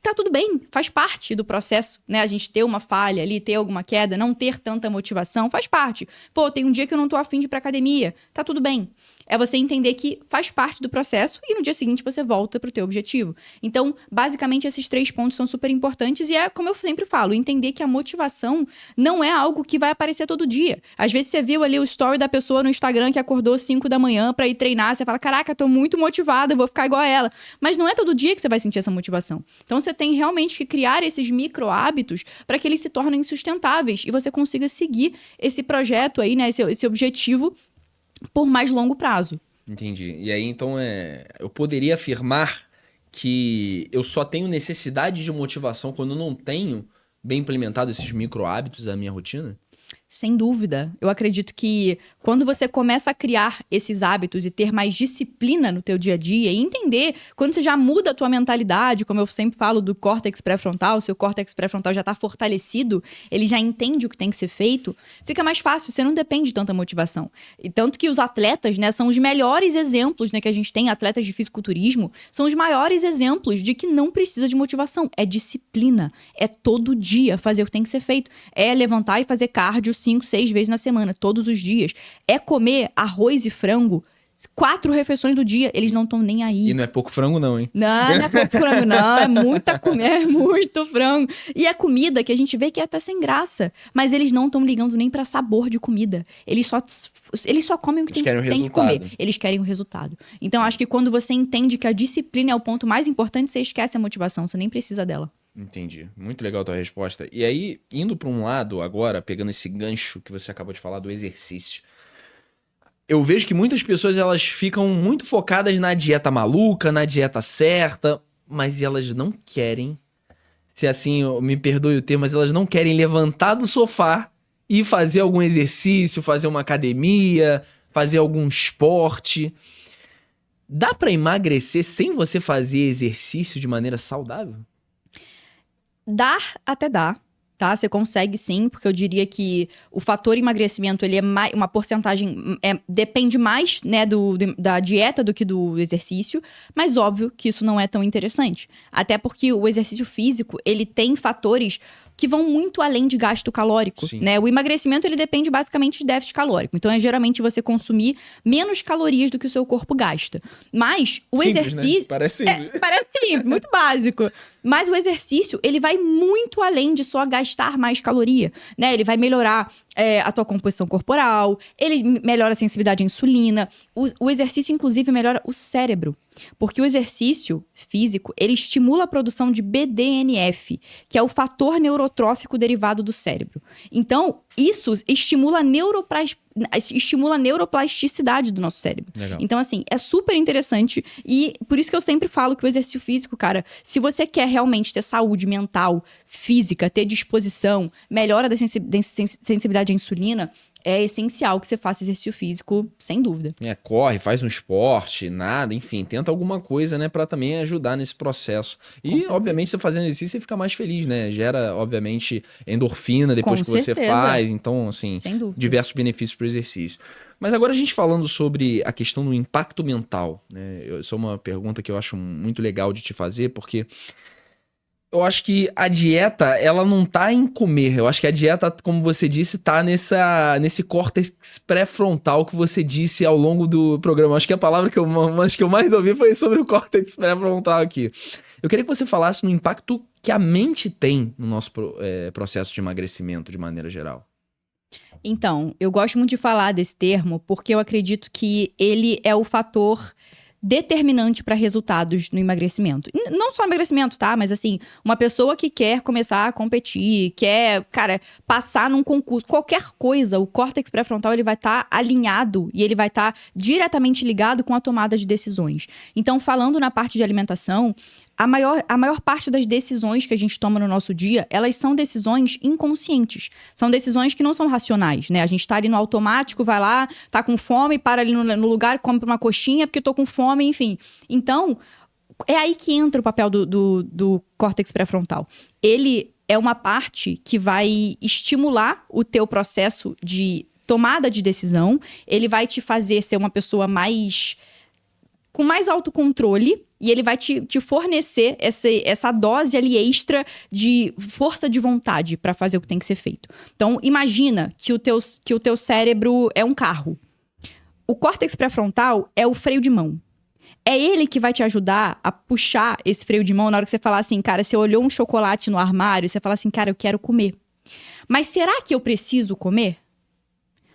tá tudo bem, faz parte do processo, né? A gente ter uma falha ali, ter alguma queda, não ter tanta motivação, faz parte. Pô, tem um dia que eu não tô afim de ir pra academia, tá tudo bem. É você entender que faz parte do processo e no dia seguinte você volta pro teu objetivo. Então, basicamente, esses 3 pontos são super importantes e é, como eu sempre falo, entender que a motivação não é algo que vai aparecer todo dia. Às vezes você viu ali o story da pessoa no Instagram que acordou 5 da manhã pra ir treinar, você fala, caraca, tô muito motivada, vou ficar igual a ela. Mas não é todo dia que você vai sentir essa motivação. Então, você tem realmente que criar esses micro hábitos para que eles se tornem sustentáveis e você consiga seguir esse projeto aí, né, esse objetivo por mais longo prazo. Entendi. E aí, então, eu poderia afirmar que eu só tenho necessidade de motivação quando eu não tenho bem implementado esses micro hábitos na minha rotina? Sem dúvida. Eu acredito que quando você começa a criar esses hábitos e ter mais disciplina no teu dia a dia e entender, quando você já muda a tua mentalidade, como eu sempre falo do córtex pré-frontal, seu córtex pré-frontal já tá fortalecido, ele já entende o que tem que ser feito, fica mais fácil, você não depende de tanta motivação. E tanto que os atletas, né, são os melhores exemplos, né, que a gente tem, atletas de fisiculturismo, são os maiores exemplos de que não precisa de motivação, é disciplina, é todo dia fazer o que tem que ser feito, é levantar e fazer cardio 5, 6 vezes na semana, todos os dias. É comer arroz e frango 4 refeições do dia. Eles não estão nem aí. E não é pouco frango não, hein? Não é pouco frango, não. É muita comida, é muito frango. E é comida que a gente vê que é até sem graça. Mas eles não estão ligando nem pra sabor de comida. Eles só comem o que tem que comer. Eles querem o resultado. Então, acho que quando você entende que a disciplina é o ponto mais importante, você esquece a motivação. Você nem precisa dela. Entendi. Muito legal a tua resposta. E aí, indo para um lado agora, pegando esse gancho que você acabou de falar do exercício. Eu vejo que muitas pessoas, elas ficam muito focadas na dieta maluca, na dieta certa, mas elas não querem, se assim, me perdoe o termo, mas elas não querem levantar do sofá e fazer algum exercício, fazer uma academia, fazer algum esporte. Dá para emagrecer sem você fazer exercício de maneira saudável? Até dá, tá? Você consegue sim, porque eu diria que o fator emagrecimento, ele é uma porcentagem, depende mais, né, da dieta do que do exercício, mas óbvio que isso não é tão interessante. Até porque o exercício físico, ele tem fatores que vão muito além de gasto calórico, né? O emagrecimento, ele depende basicamente de déficit calórico. Então, é geralmente você consumir menos calorias do que o seu corpo gasta. Mas o simples, exercício... Né? Parece simples. Parece simples, muito básico. Mas o exercício, ele vai muito além de só gastar mais caloria, né? Ele vai melhorar a tua composição corporal, ele melhora a sensibilidade à insulina. O exercício, inclusive, melhora o cérebro. Porque o exercício físico, ele estimula a produção de BDNF, que é o fator neurotrófico derivado do cérebro. Então, isso estimula a neuroplasticidade do nosso cérebro. Legal. Então, assim, é super interessante. E por isso que eu sempre falo que o exercício físico, cara, se você quer realmente ter saúde mental, física, ter disposição, melhora da sensibilidade à insulina, é essencial que você faça exercício físico, sem dúvida. Corre, faz um esporte, nada, enfim, tenta alguma coisa, né, pra também ajudar nesse processo. E, obviamente, você fazendo exercício, você fica mais feliz, né? Gera, obviamente, endorfina depois que você faz. Então, assim, diversos benefícios pro exercício. Mas agora a gente falando sobre a questão do impacto mental, né? Isso é uma pergunta que eu acho muito legal de te fazer, porque... eu acho que a dieta, ela não tá em comer. Eu acho que a dieta, como você disse, tá nesse córtex pré-frontal que você disse ao longo do programa. Acho que a palavra que eu mais ouvi foi sobre o córtex pré-frontal aqui. Eu queria que você falasse no impacto que a mente tem no nosso processo de emagrecimento de maneira geral. Então, eu gosto muito de falar desse termo porque eu acredito que ele é o fator determinante para resultados no emagrecimento. Não só emagrecimento, tá? Mas assim, uma pessoa que quer começar a competir, quer, cara, passar num concurso, qualquer coisa, o córtex pré-frontal, ele vai estar alinhado e ele vai estar diretamente ligado com a tomada de decisões. Então, falando na parte de alimentação, a maior parte das decisões que a gente toma no nosso dia, elas são decisões inconscientes. São decisões que não são racionais, né? A gente tá ali no automático, vai lá, tá com fome, para ali no lugar, come uma coxinha porque tô com fome, enfim. Então, é aí que entra o papel do córtex pré-frontal. Ele é uma parte que vai estimular o teu processo de tomada de decisão, ele vai te fazer ser uma pessoa com mais autocontrole, e ele vai te fornecer essa dose ali extra de força de vontade para fazer o que tem que ser feito. Então, imagina que o teu cérebro é um carro. O córtex pré-frontal é o freio de mão. É ele que vai te ajudar a puxar esse freio de mão na hora que você falar assim, cara, você olhou um chocolate no armário, você fala assim, cara, eu quero comer. Mas será que eu preciso comer?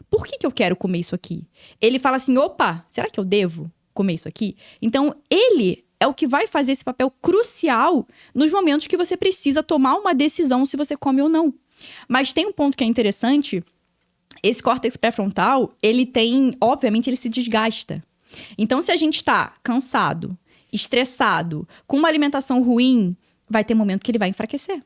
Por que eu quero comer isso aqui? Ele fala assim, opa, será que eu devo comer isso aqui? Então, ele é o que vai fazer esse papel crucial nos momentos que você precisa tomar uma decisão se você come ou não. Mas tem um ponto que é interessante, esse córtex pré-frontal, obviamente, ele se desgasta. Então, se a gente tá cansado, estressado, com uma alimentação ruim, vai ter momento que ele vai enfraquecer.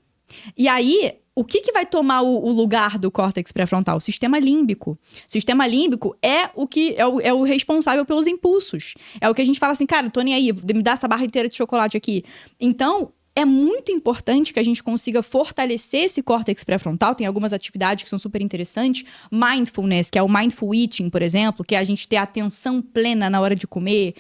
E aí, o que vai tomar o lugar do córtex pré-frontal? O sistema límbico. O sistema límbico é o que é o responsável pelos impulsos. É o que a gente fala assim, cara, tô nem aí, me dá essa barra inteira de chocolate aqui. Então, é muito importante que a gente consiga fortalecer esse córtex pré-frontal. Tem algumas atividades que são super interessantes. Mindfulness, que é o mindful eating, por exemplo, que é a gente ter atenção plena na hora de comer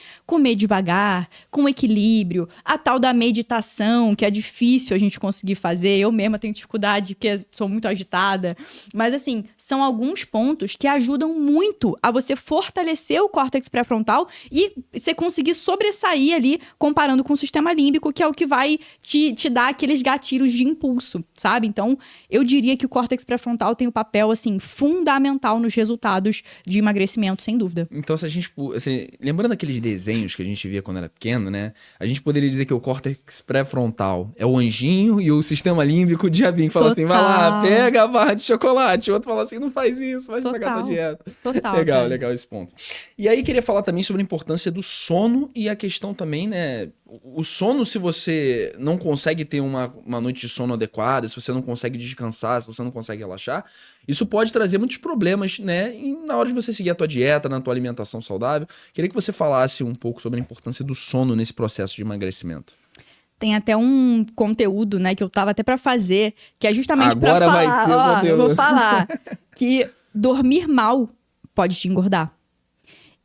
devagar, com equilíbrio. A tal da meditação, que é difícil a gente conseguir fazer. Eu mesma tenho dificuldade, porque sou muito agitada. Mas, assim, são alguns pontos que ajudam muito a você fortalecer o córtex pré-frontal e você conseguir sobressair ali, comparando com o sistema límbico, que é o que vai te dá aqueles gatilhos de impulso, sabe? Então, eu diria que o córtex pré-frontal tem um papel, assim, fundamental nos resultados de emagrecimento, sem dúvida. Então, se a gente... Assim, lembrando aqueles desenhos que a gente via quando era pequeno, né? A gente poderia dizer que o córtex pré-frontal é o anjinho e o sistema límbico o diabinho, que fala assim, vai lá, pega a barra de chocolate. O outro fala assim, não faz isso, vai estragar tua dieta. Total, legal, cara. legal esse ponto. E aí, queria falar também sobre a importância do sono e a questão também, né? O sono, se você não consegue ter uma noite de sono adequada, se você não consegue descansar, se você não consegue relaxar, isso pode trazer muitos problemas, né? Na hora de você seguir a tua dieta, na tua alimentação saudável. Queria que você falasse um pouco sobre a importância do sono nesse processo de emagrecimento. Tem até um conteúdo, né, que eu tava até pra fazer, que é justamente pra Agora falar, vai ter o conteúdo. eu vou falar, que dormir mal pode te engordar.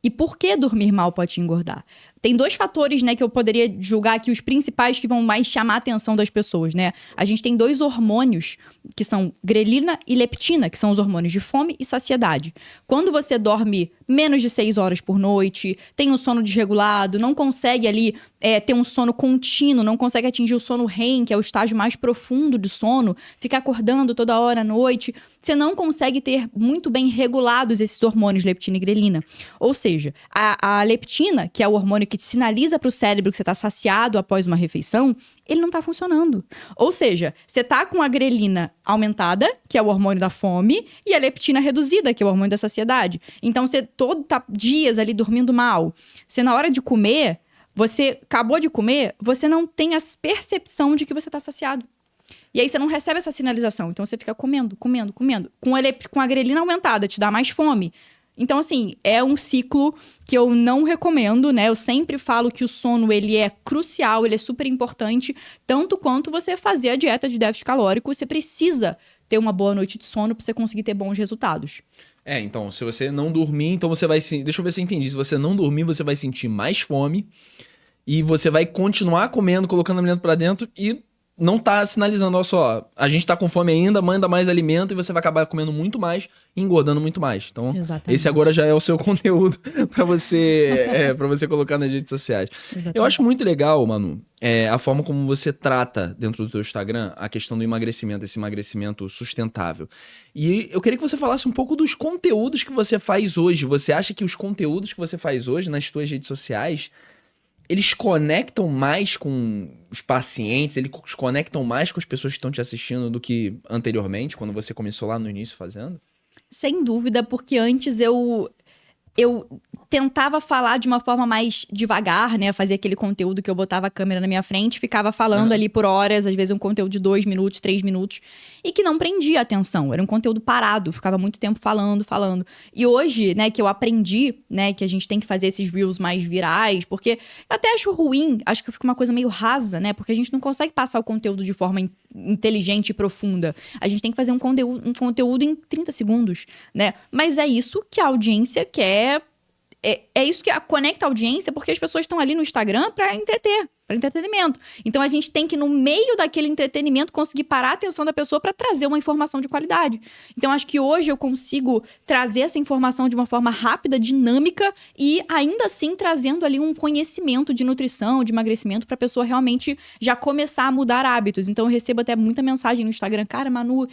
E por que dormir mal pode te engordar? Tem dois fatores, né, que eu poderia julgar aqui os principais que vão mais chamar a atenção das pessoas, né? A gente tem dois hormônios, que são grelina e leptina, que são os hormônios de fome e saciedade. Quando você dorme menos de 6 horas por noite, tem um sono desregulado, não consegue ali ter um sono contínuo, não consegue atingir o sono REM, que é o estágio mais profundo do sono, ficar acordando toda hora à noite, você não consegue ter muito bem regulados esses hormônios leptina e grelina. Ou seja, a leptina, que é o hormônio que te sinaliza para o cérebro que você está saciado após uma refeição, ele não está funcionando. Ou seja, você está com a grelina aumentada, que é o hormônio da fome, e a leptina reduzida, que é o hormônio da saciedade. Então, você tá dias ali dormindo mal. Você, na hora de comer, você acabou de comer, você não tem a percepção de que você está saciado. E aí, você não recebe essa sinalização. Então, você fica comendo. Com a grelina aumentada, te dá mais fome. Então, assim, é um ciclo que eu não recomendo, né? Eu sempre falo que o sono, ele é crucial, ele é super importante, tanto quanto você fazer a dieta de déficit calórico, você precisa ter uma boa noite de sono para você conseguir ter bons resultados. Então, se você não dormir, então você vai... Deixa eu ver se eu entendi. Se você não dormir, você vai sentir mais fome e você vai continuar comendo, colocando alimento para dentro e não tá sinalizando, ó só, a gente tá com fome ainda, manda mais alimento e você vai acabar comendo muito mais e engordando muito mais. Então, Exatamente. esse agora já é o seu conteúdo para você colocar nas redes sociais. Exatamente. Eu acho muito legal, Manu, a forma como você trata dentro do teu Instagram a questão do emagrecimento, esse emagrecimento sustentável. E eu queria que você falasse um pouco dos conteúdos que você faz hoje. Você acha que os conteúdos que você faz hoje nas tuas redes sociais, eles conectam mais com os pacientes, eles conectam mais com as pessoas que estão te assistindo do que anteriormente, quando você começou lá no início fazendo? Sem dúvida, porque antes eu tentava falar de uma forma mais devagar, né? Fazia aquele conteúdo que eu botava a câmera na minha frente, ficava falando ali por horas, às vezes um conteúdo de 2 minutos, 3 minutos, e que não prendia a atenção. Era um conteúdo parado, ficava muito tempo falando. E hoje, né, que eu aprendi, né, que a gente tem que fazer esses reels mais virais, porque eu até acho ruim, acho que fica uma coisa meio rasa, né? Porque a gente não consegue passar o conteúdo de forma inteligente e profunda. A gente tem que fazer um conteúdo em 30 segundos, né? Mas é isso que a audiência quer. É isso que conecta a audiência, porque as pessoas estão ali no Instagram para entretenimento. Então, a gente tem que, no meio daquele entretenimento, conseguir parar a atenção da pessoa para trazer uma informação de qualidade. Então, acho que hoje eu consigo trazer essa informação de uma forma rápida, dinâmica e, ainda assim, trazendo ali um conhecimento de nutrição, de emagrecimento, para a pessoa realmente já começar a mudar hábitos. Então, eu recebo até muita mensagem no Instagram. Cara, Manu,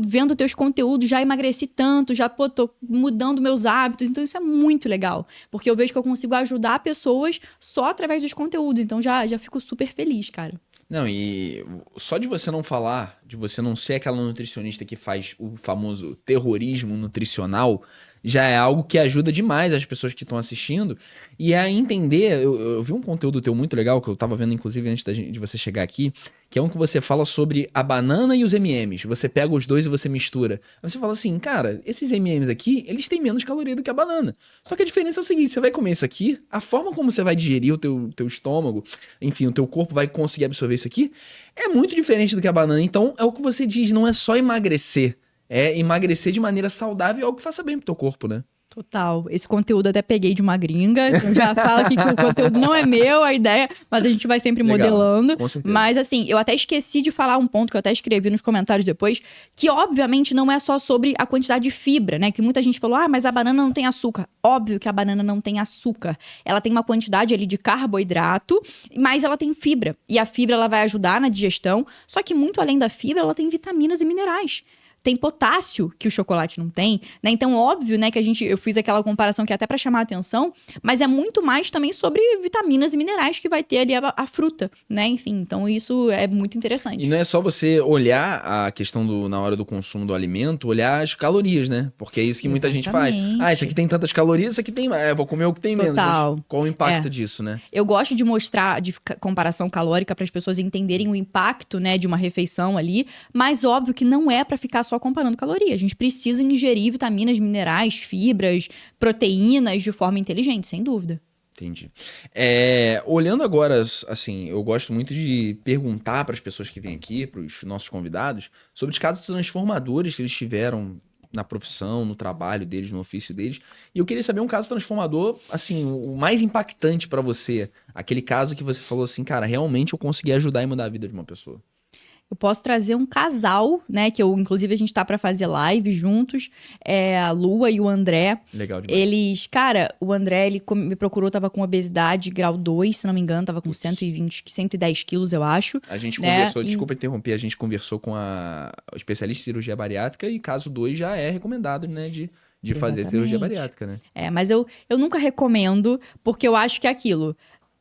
vendo teus conteúdos, já emagreci tanto, já, tô mudando meus hábitos. Então, isso é muito legal. Porque eu vejo que eu consigo ajudar pessoas só através dos conteúdos. Então, já fico super feliz, cara. Não, e só de você não falar, de você não ser aquela nutricionista que faz o famoso terrorismo nutricional, já é algo que ajuda demais as pessoas que estão assistindo. E a entender, eu vi um conteúdo teu muito legal, que eu tava vendo inclusive antes de você chegar aqui, que é um que você fala sobre a banana e os M&M's. Você pega os dois e você mistura. Aí você fala assim, cara, esses M&M's aqui, eles têm menos caloria do que a banana. Só que a diferença é o seguinte, você vai comer isso aqui, a forma como você vai digerir o teu estômago, enfim, o teu corpo vai conseguir absorver isso aqui, é muito diferente do que a banana. Então, é o que você diz, não é só emagrecer. É emagrecer de maneira saudável, é algo que faça bem pro teu corpo, né? Total. Esse conteúdo até peguei de uma gringa. Então já falo aqui que o conteúdo não é meu, a ideia, mas a gente vai sempre Legal, modelando. com certeza. Mas assim, eu até esqueci de falar um ponto que eu até escrevi nos comentários depois, que obviamente não é só sobre a quantidade de fibra, né? Que muita gente falou, mas a banana não tem açúcar. Óbvio que a banana não tem açúcar. Ela tem uma quantidade ali de carboidrato, mas ela tem fibra. E a fibra, ela vai ajudar na digestão. Só que muito além da fibra, ela tem vitaminas e minerais. Tem potássio que o chocolate não tem, né? Então, óbvio, né, que eu fiz aquela comparação que é até para chamar a atenção, mas é muito mais também sobre vitaminas e minerais que vai ter ali a fruta, né? Enfim, então isso é muito interessante. E não é só você olhar a questão na hora do consumo do alimento, olhar as calorias, né? Porque é isso que muita gente faz. Ah, isso aqui tem tantas calorias, isso aqui tem mais. Vou comer o que tem menos. Mas qual o impacto disso, né? Eu gosto de mostrar de comparação calórica para as pessoas entenderem o impacto, né, de uma refeição ali, mas óbvio que não é para ficar só comparando caloria. A gente precisa ingerir vitaminas, minerais, fibras, proteínas de forma inteligente, sem dúvida. Entendi. Olhando agora, assim, eu gosto muito de perguntar para as pessoas que vêm aqui, para os nossos convidados, sobre os casos transformadores que eles tiveram na profissão, no trabalho deles, no ofício deles. E eu queria saber um caso transformador, assim, o mais impactante para você. Aquele caso que você falou assim, cara, realmente eu consegui ajudar e mudar a vida de uma pessoa. Eu posso trazer um casal, né? Que inclusive, a gente tá pra fazer live juntos. A Lua e o André. Legal demais. Eles, cara, o André, ele me procurou, tava com obesidade grau 2, se não me engano, tava com 110 quilos, eu acho. A gente conversou, desculpa interromper, a gente conversou com a especialista em cirurgia bariátrica e caso 2 já é recomendado, né, de fazer cirurgia bariátrica, né? Mas eu nunca recomendo, porque eu acho que é aquilo.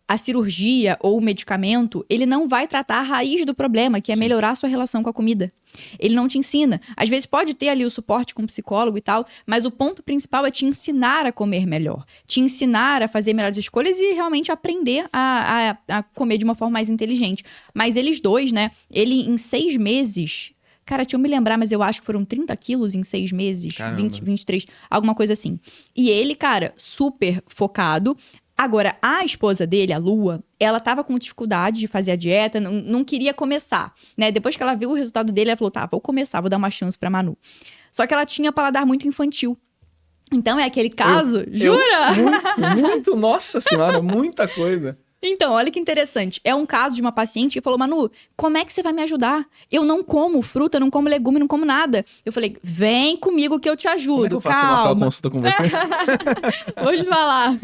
A cirurgia ou o medicamento, ele não vai tratar a raiz do problema, que é melhorar a sua relação com a comida. Ele não te ensina. Às vezes pode ter ali o suporte com um psicólogo e tal, mas o ponto principal é te ensinar a comer melhor. Te ensinar a fazer melhores escolhas e realmente aprender a comer de uma forma mais inteligente. Mas eles dois, né? Ele em 6 meses... Cara, deixa eu me lembrar, mas eu acho que foram 30 quilos em 6 meses. Caramba. 20, 23, alguma coisa assim. E ele, cara, super focado. Agora, a esposa dele, a Lua, ela tava com dificuldade de fazer a dieta, não queria começar, né? Depois que ela viu o resultado dele, ela falou, tá, vou começar, vou dar uma chance pra Manu. Só que ela tinha paladar muito infantil. Então, é aquele caso... Jura? Muito, nossa senhora, muita coisa. Então, olha que interessante. É um caso de uma paciente que falou, Manu, como é que você vai me ajudar? Eu não como fruta, não como legume, não como nada. Eu falei, vem comigo que eu te ajudo. Como é que eu faço pra marcar uma consulta com você? Vou te falar.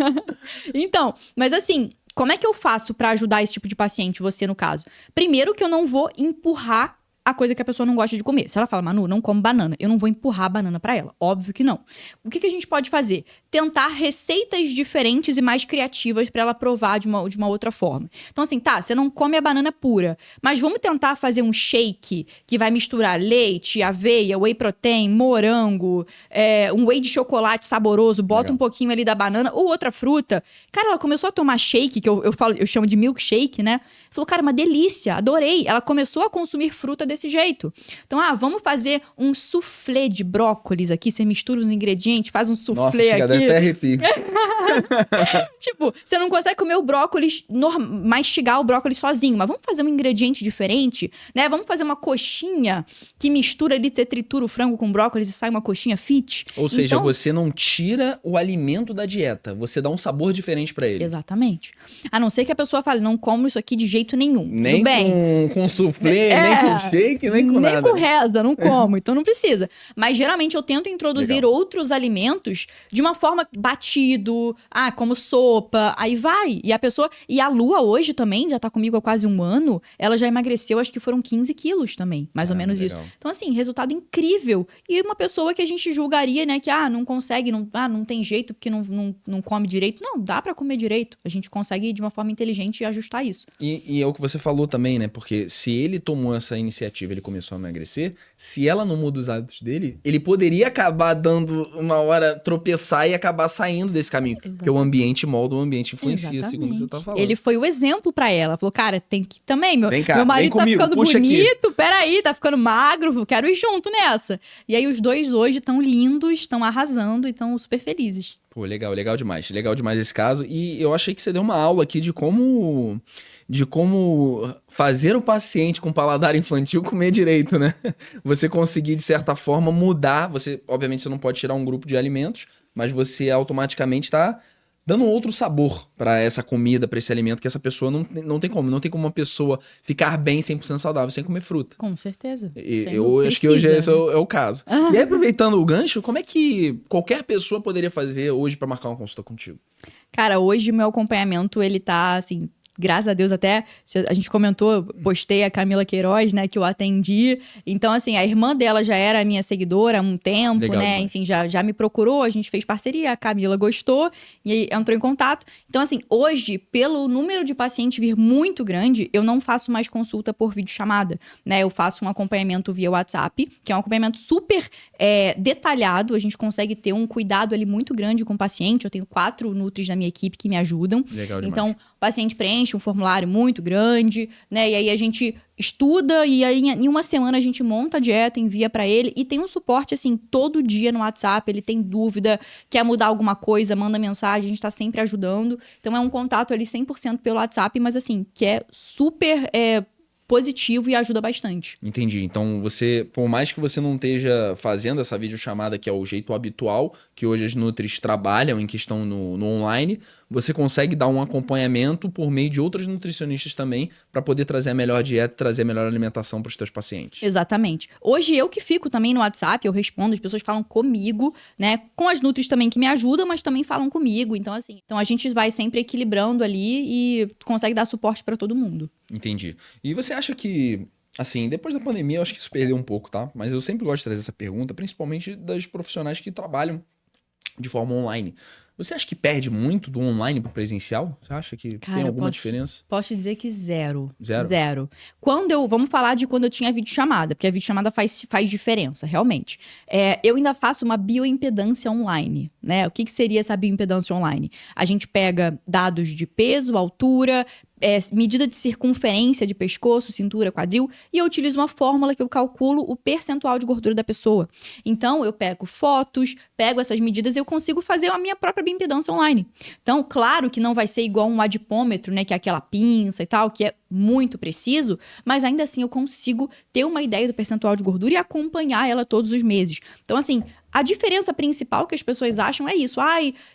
Então, mas assim, como é que eu faço pra ajudar esse tipo de paciente, você no caso? Primeiro que eu não vou empurrar a coisa que a pessoa não gosta de comer. Se ela fala, Manu, não como banana, eu não vou empurrar a banana pra ela. Óbvio que não. O que a gente pode fazer? Tentar receitas diferentes e mais criativas pra ela provar de uma outra forma. Então assim, tá, você não come a banana pura, mas vamos tentar fazer um shake que vai misturar leite, aveia, whey protein, morango, um whey de chocolate saboroso, bota Legal. um pouquinho ali da banana ou outra fruta. Cara, ela começou a tomar shake, que eu chamo de milkshake, né? Falou, cara, uma delícia, adorei. Ela começou a consumir fruta desse jeito. Então, vamos fazer um soufflé de brócolis aqui. Você mistura os ingredientes, faz um soufflé Nossa, chega aqui. até arrepio. Tipo, você não consegue comer o brócolis, mastigar o brócolis sozinho, mas vamos fazer um ingrediente diferente, né? Vamos fazer uma coxinha que mistura ali, você tritura o frango com brócolis e sai uma coxinha fit. Ou seja, Então, você não tira o alimento da dieta, você dá um sabor diferente pra ele. exatamente. A não ser que a pessoa fale, não como isso aqui de jeito nenhum. Nem Tudo bem. com soufflé, nem com shake, nem com nada. Nem com reza, não como, então não precisa. Mas geralmente eu tento introduzir Legal. outros alimentos de uma forma batido, como sopa, aí vai. E a pessoa. E a Lua hoje também, já tá comigo há quase 1 ano, ela já emagreceu, acho que foram 15 quilos também, mais ou menos legal. isso. Então, assim, resultado incrível. E uma pessoa que a gente julgaria, né, que não consegue, não tem jeito porque não come direito. Não, dá pra comer direito. A gente consegue, de uma forma inteligente, ajustar isso. E é o que você falou também, né? Porque se ele tomou essa iniciativa iniciativa, ele começou a emagrecer, se ela não muda os hábitos dele, ele poderia acabar dando uma hora, tropeçar e acabar saindo desse caminho. Exatamente. Porque o ambiente molda, o ambiente influencia, Exatamente. segundo você tá falando. Ele foi o exemplo pra ela. Falou, cara, tem que também, Vem cá, meu marido vem comigo, tá ficando puxa bonito, peraí, tá ficando magro, quero ir junto nessa. E aí os dois hoje estão lindos, estão arrasando e estão super felizes. Pô, legal, legal demais. Legal demais esse caso. E eu achei que você deu uma aula aqui de como fazer o paciente com paladar infantil comer direito, né? Você conseguir, de certa forma, mudar. Obviamente, você não pode tirar um grupo de alimentos, mas você automaticamente está dando outro sabor para essa comida, para esse alimento que essa pessoa não tem como. Não tem como uma pessoa ficar bem 100% saudável sem comer fruta. Com certeza. Eu acho que hoje esse é o caso. E aí, aproveitando o gancho, como é que qualquer pessoa poderia fazer hoje para marcar uma consulta contigo? Cara, hoje o meu acompanhamento, ele tá, assim, graças a Deus, até a gente comentou, postei a Camila Queiroz, né, que eu atendi. Então, assim, a irmã dela já era minha seguidora há um tempo, Legal, né? demais. Enfim, já me procurou, a gente fez parceria, a Camila gostou e aí entrou em contato. Então, assim, hoje, pelo número de pacientes vir muito grande, eu não faço mais consulta por videochamada, né? Eu faço um acompanhamento via WhatsApp, que é um acompanhamento super detalhado. A gente consegue ter um cuidado ali muito grande com o paciente. Eu tenho 4 nutris da minha equipe que me ajudam. Legal demais. Então, o paciente preenche um formulário muito grande, né? E aí a gente estuda e aí em uma semana a gente monta a dieta, envia pra ele e tem um suporte, assim, todo dia no WhatsApp. Ele tem dúvida, quer mudar alguma coisa, manda mensagem, a gente tá sempre ajudando. Então é um contato ali 100% pelo WhatsApp, mas assim, que é super positivo e ajuda bastante. Entendi. Então, por mais que você não esteja fazendo essa videochamada, que é o jeito habitual, que hoje as nutris trabalham em questão no online, você consegue dar um acompanhamento por meio de outras nutricionistas também, para poder trazer a melhor dieta e trazer a melhor alimentação para os teus pacientes. Exatamente. Hoje eu que fico também no WhatsApp, eu respondo, as pessoas falam comigo, né? Com as nutris também que me ajudam, mas também falam comigo. Então, assim, a gente vai sempre equilibrando ali e consegue dar suporte para todo mundo. Entendi. E você acha que, assim, depois da pandemia, eu acho que isso perdeu um pouco, tá? Mas eu sempre gosto de trazer essa pergunta, principalmente das profissionais que trabalham de forma online. Você acha que perde muito do online pro presencial? Você acha que tem alguma diferença? Posso te dizer que zero. Zero? Zero. Vamos falar de quando eu tinha videochamada, porque a videochamada faz diferença, realmente. Eu ainda faço uma bioimpedância online, né? O que seria essa bioimpedância online? A gente pega dados de peso, altura, medida de circunferência de pescoço, cintura, quadril, e eu utilizo uma fórmula que eu calculo o percentual de gordura da pessoa. Então, eu pego fotos, pego essas medidas e eu consigo fazer a minha própria bioimpedância online. Então, claro que não vai ser igual um adipômetro, né, que é aquela pinça e tal, que é muito preciso, mas ainda assim eu consigo ter uma ideia do percentual de gordura e acompanhar ela todos os meses. Então, assim, a diferença principal que as pessoas acham é isso.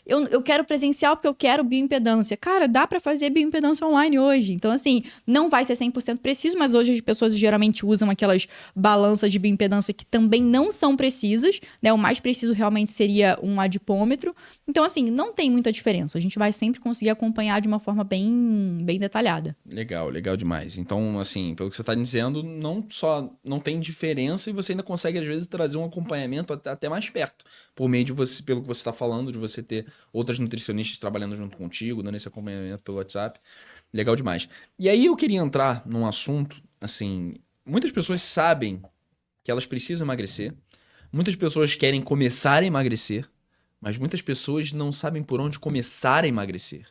Eu quero presencial porque eu quero bioimpedância. Cara, dá pra fazer bioimpedância online hoje. Então, assim, não vai ser 100% preciso, mas hoje as pessoas geralmente usam aquelas balanças de bioimpedância que também não são precisas, né? O mais preciso realmente seria um adipômetro. Então, assim, não tem muita diferença. A gente vai sempre conseguir acompanhar de uma forma bem detalhada. Legal, legal demais. Então, assim, pelo que você está dizendo, não tem diferença e você ainda consegue, às vezes, trazer um acompanhamento até mais perto, por meio de você, pelo que você está falando, de você ter outras nutricionistas trabalhando junto contigo, dando esse acompanhamento pelo WhatsApp. Legal demais. E aí eu queria entrar num assunto, assim, muitas pessoas sabem que elas precisam emagrecer, muitas pessoas querem começar a emagrecer, mas muitas pessoas não sabem por onde começar a emagrecer.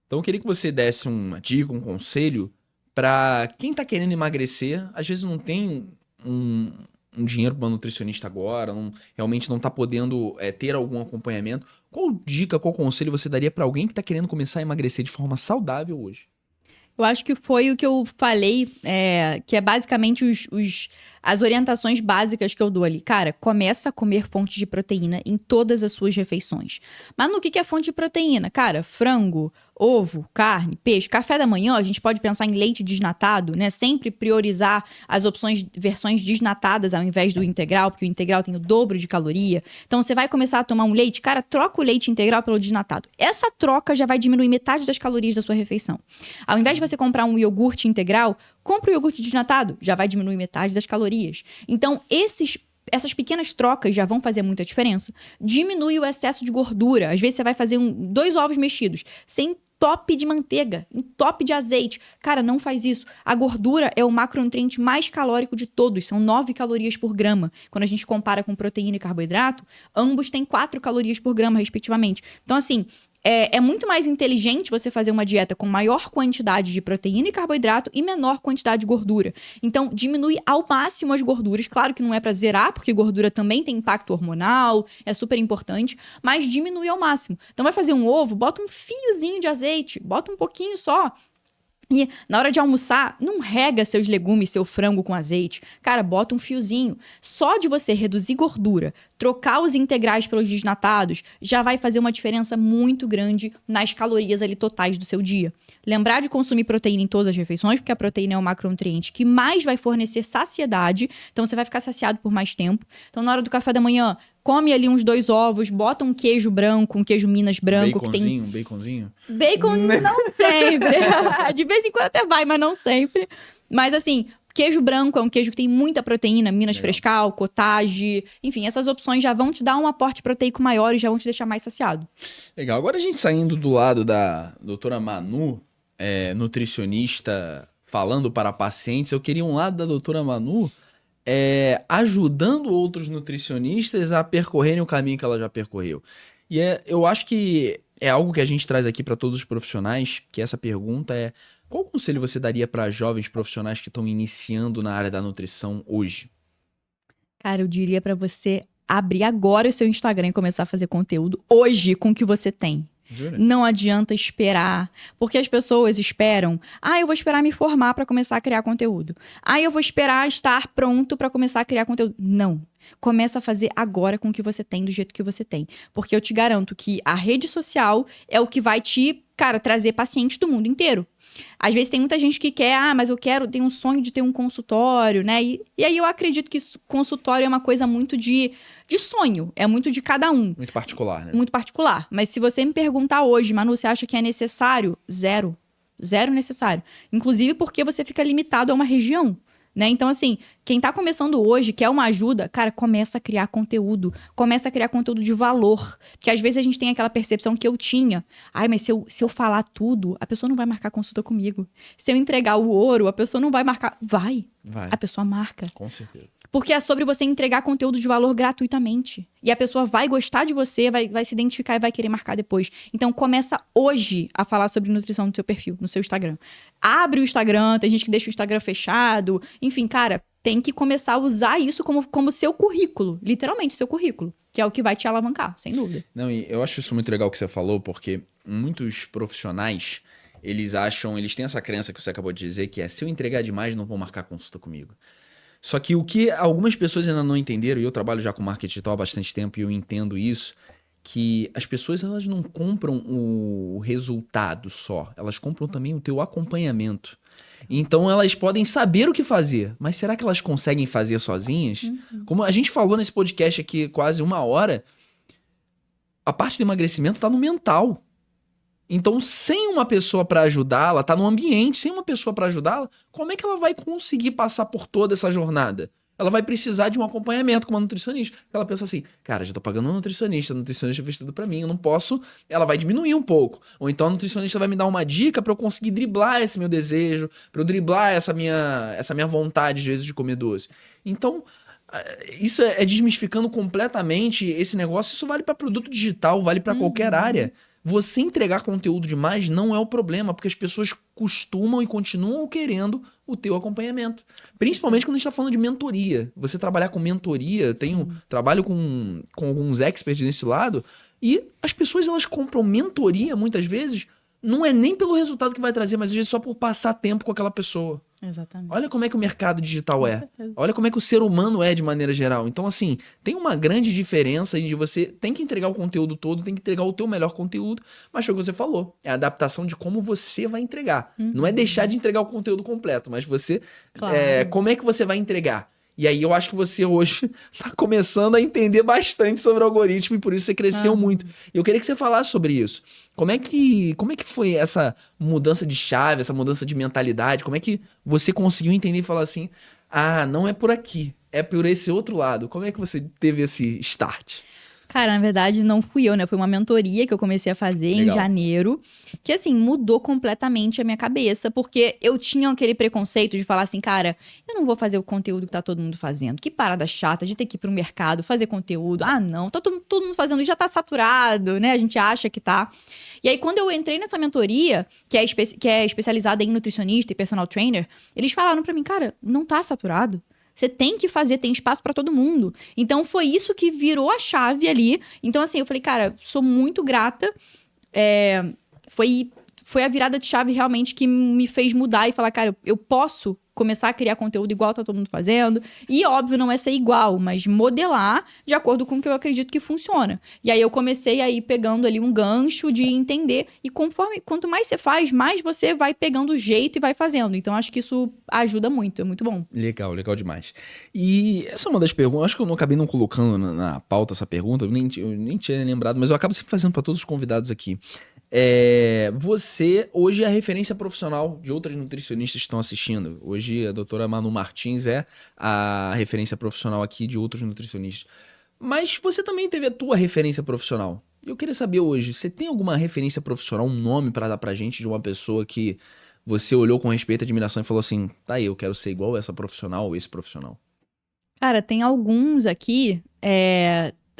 Então eu queria que você desse uma dica, um conselho para quem está querendo emagrecer, às vezes não tem um dinheiro para um nutricionista agora, realmente não está podendo ter algum acompanhamento. Qual dica, qual conselho você daria para alguém que está querendo começar a emagrecer de forma saudável hoje? Eu acho que foi o que eu falei, que é basicamente as orientações básicas que eu dou ali. Cara, começa a comer fonte de proteína em todas as suas refeições. Mas no que é fonte de proteína? Cara, frango, ovo, carne, peixe, café da manhã, a gente pode pensar em leite desnatado, né? Sempre priorizar as versões desnatadas ao invés do integral, porque o integral tem o dobro de caloria. Então, você vai começar a tomar um leite, cara, troca o leite integral pelo desnatado. Essa troca já vai diminuir metade das calorias da sua refeição. Ao invés de você comprar um iogurte integral, compra o iogurte desnatado, já vai diminuir metade das calorias. Então, essas pequenas trocas já vão fazer muita diferença. Diminui o excesso de gordura. Às vezes você vai fazer 2 ovos mexidos, sem top de manteiga, em top de azeite. Cara, não faz isso. A gordura é o macronutriente mais calórico de todos, são 9 calorias por grama. Quando a gente compara com proteína e carboidrato, ambos têm 4 calorias por grama, respectivamente. Então, assim, é muito mais inteligente você fazer uma dieta com maior quantidade de proteína e carboidrato e menor quantidade de gordura. Então, diminui ao máximo as gorduras. Claro que não é pra zerar, porque gordura também tem impacto hormonal, é super importante, mas diminui ao máximo. Então, vai fazer um ovo, bota um fiozinho de azeite, bota um pouquinho só. E na hora de almoçar, não rega seus legumes, seu frango com azeite. Cara, bota um fiozinho. Só de você reduzir gordura, trocar os integrais pelos desnatados, já vai fazer uma diferença muito grande nas calorias ali totais do seu dia. Lembrar de consumir proteína em todas as refeições, porque a proteína é o macronutriente que mais vai fornecer saciedade. Então, você vai ficar saciado por mais tempo. Então, na hora do café da manhã, come ali uns 2 ovos, bota um queijo branco, um queijo Minas branco. Baconzinho, baconzinho? Bacon não sempre. De vez em quando até vai, mas não sempre. Mas assim, queijo branco é um queijo que tem muita proteína, Minas Frescal, cottage. Enfim, essas opções já vão te dar um aporte proteico maior e já vão te deixar mais saciado. Legal. Agora a gente saindo do lado da doutora Manu, nutricionista, falando para pacientes, eu queria um lado da doutora Manu ajudando outros nutricionistas a percorrerem o caminho que ela já percorreu. E eu acho que é algo que a gente traz aqui para todos os profissionais, que essa pergunta é: qual conselho você daria para jovens profissionais que estão iniciando na área da nutrição hoje? Cara, eu diria para você abrir agora o seu Instagram e começar a fazer conteúdo hoje com o que você tem. Jura? Não adianta esperar, porque as pessoas esperam. Eu vou esperar me formar para começar a criar conteúdo. Eu vou esperar estar pronto para começar a criar conteúdo. Não. Começa a fazer agora com o que você tem, do jeito que você tem. Porque eu te garanto que a rede social é o que vai te, trazer pacientes do mundo inteiro. Às vezes tem muita gente que quer, mas eu tenho um sonho de ter um consultório, né? E aí eu acredito que consultório é uma coisa muito de sonho, é muito de cada um. Muito particular, né? Muito particular. Mas se você me perguntar hoje, Manu, você acha que é necessário? Zero. Zero necessário. Inclusive porque você fica limitado a uma região. Né? Então, assim, quem tá começando hoje, quer uma ajuda, começa a criar conteúdo. Começa a criar conteúdo de valor. Porque às vezes a gente tem aquela percepção que eu tinha. Mas se eu falar tudo, a pessoa não vai marcar consulta comigo. Se eu entregar o ouro, a pessoa não vai marcar. Vai. A pessoa marca. Com certeza. Porque é sobre você entregar conteúdo de valor gratuitamente. E a pessoa vai gostar de você, vai se identificar e vai querer marcar depois. Então, começa hoje a falar sobre nutrição no seu perfil, no seu Instagram. Abre o Instagram, tem gente que deixa o Instagram fechado. Enfim, tem que começar a usar isso como seu currículo. Literalmente, seu currículo. Que é o que vai te alavancar, sem dúvida. Não, e eu acho isso muito legal que você falou, porque muitos profissionais, eles têm essa crença que você acabou de dizer, que se eu entregar demais, não vão marcar consulta comigo. Só que o que algumas pessoas ainda não entenderam, e eu trabalho já com marketing digital há bastante tempo e eu entendo isso, que as pessoas elas não compram o resultado só, elas compram também o teu acompanhamento. Então elas podem saber o que fazer, mas será que elas conseguem fazer sozinhas? Como a gente falou nesse podcast aqui quase 1 hora, a parte do emagrecimento está no mental. Então, sem uma pessoa para ajudá-la, tá no ambiente, sem uma pessoa para ajudá-la, como é que ela vai conseguir passar por toda essa jornada? Ela vai precisar de um acompanhamento com uma nutricionista. Ela pensa assim, já tô pagando uma nutricionista, a nutricionista fez tudo pra mim, eu não posso, ela vai diminuir um pouco. Ou então a nutricionista vai me dar uma dica para eu conseguir driblar esse meu desejo, para eu driblar essa minha vontade, às vezes, de comer doce. Então, isso é desmistificando completamente esse negócio. Isso vale para produto digital, vale para qualquer área. Você entregar conteúdo demais não é o problema, porque as pessoas costumam e continuam querendo o teu acompanhamento. Principalmente quando a gente está falando de mentoria. Você trabalhar com mentoria, trabalho com alguns experts nesse lado, e as pessoas elas compram mentoria muitas vezes, não é nem pelo resultado que vai trazer, mas às vezes só por passar tempo com aquela pessoa. Exatamente. Olha como é que o mercado digital Com é. certeza. Olha como é que o ser humano é de maneira geral. Então, assim, tem uma grande diferença de você tem que entregar o conteúdo todo, tem que entregar o teu melhor conteúdo, mas foi o que você falou. É a adaptação de como você vai entregar. Não é deixar de entregar o conteúdo completo, mas você... Claro. Como é que você vai entregar? E aí eu acho que você hoje está começando a entender bastante sobre o algoritmo e por isso você cresceu muito. Eu queria que você falasse sobre isso. Como é que foi essa mudança de chave, essa mudança de mentalidade? Como é que você conseguiu entender e falar assim, não é por aqui, é por esse outro lado. Como é que você teve esse start? Cara, na verdade, não fui eu, né? Foi uma mentoria que eu comecei a fazer Legal. em janeiro, que, assim, mudou completamente a minha cabeça, porque eu tinha aquele preconceito de falar assim, cara, eu não vou fazer o conteúdo que tá todo mundo fazendo. Que parada chata de ter que ir pro mercado, fazer conteúdo. Ah, não, tá todo mundo fazendo e já tá saturado, né? A gente acha que tá. E aí, quando eu entrei nessa mentoria, que é especializada em nutricionista e personal trainer, eles falaram pra mim, cara, não tá saturado. Você tem que fazer, tem espaço pra todo mundo. Então, foi isso que virou a chave ali. Então, assim, eu falei, cara, sou muito grata. Foi a virada de chave realmente que me fez mudar e falar, cara, eu posso começar a criar conteúdo igual tá todo mundo fazendo. E, óbvio, não é ser igual, mas modelar de acordo com o que eu acredito que funciona. E aí, eu comecei aí pegando ali um gancho de entender. E quanto mais você faz, mais você vai pegando o jeito e vai fazendo. Então, acho que isso ajuda muito, é muito bom. Legal, legal demais. E essa é uma das perguntas, acho que eu não acabei não colocando na pauta essa pergunta, eu nem tinha lembrado, mas eu acabo sempre fazendo para todos os convidados aqui. Você hoje é a referência profissional de outras nutricionistas que estão assistindo. Hoje a doutora Manu Martins é a referência profissional aqui de outros nutricionistas. Mas você também teve a tua referência profissional. E eu queria saber hoje, você tem alguma referência profissional, um nome para dar pra gente de uma pessoa que você olhou com respeito e admiração e falou assim, tá aí, eu quero ser igual essa profissional ou esse profissional? Cara, tem alguns aqui,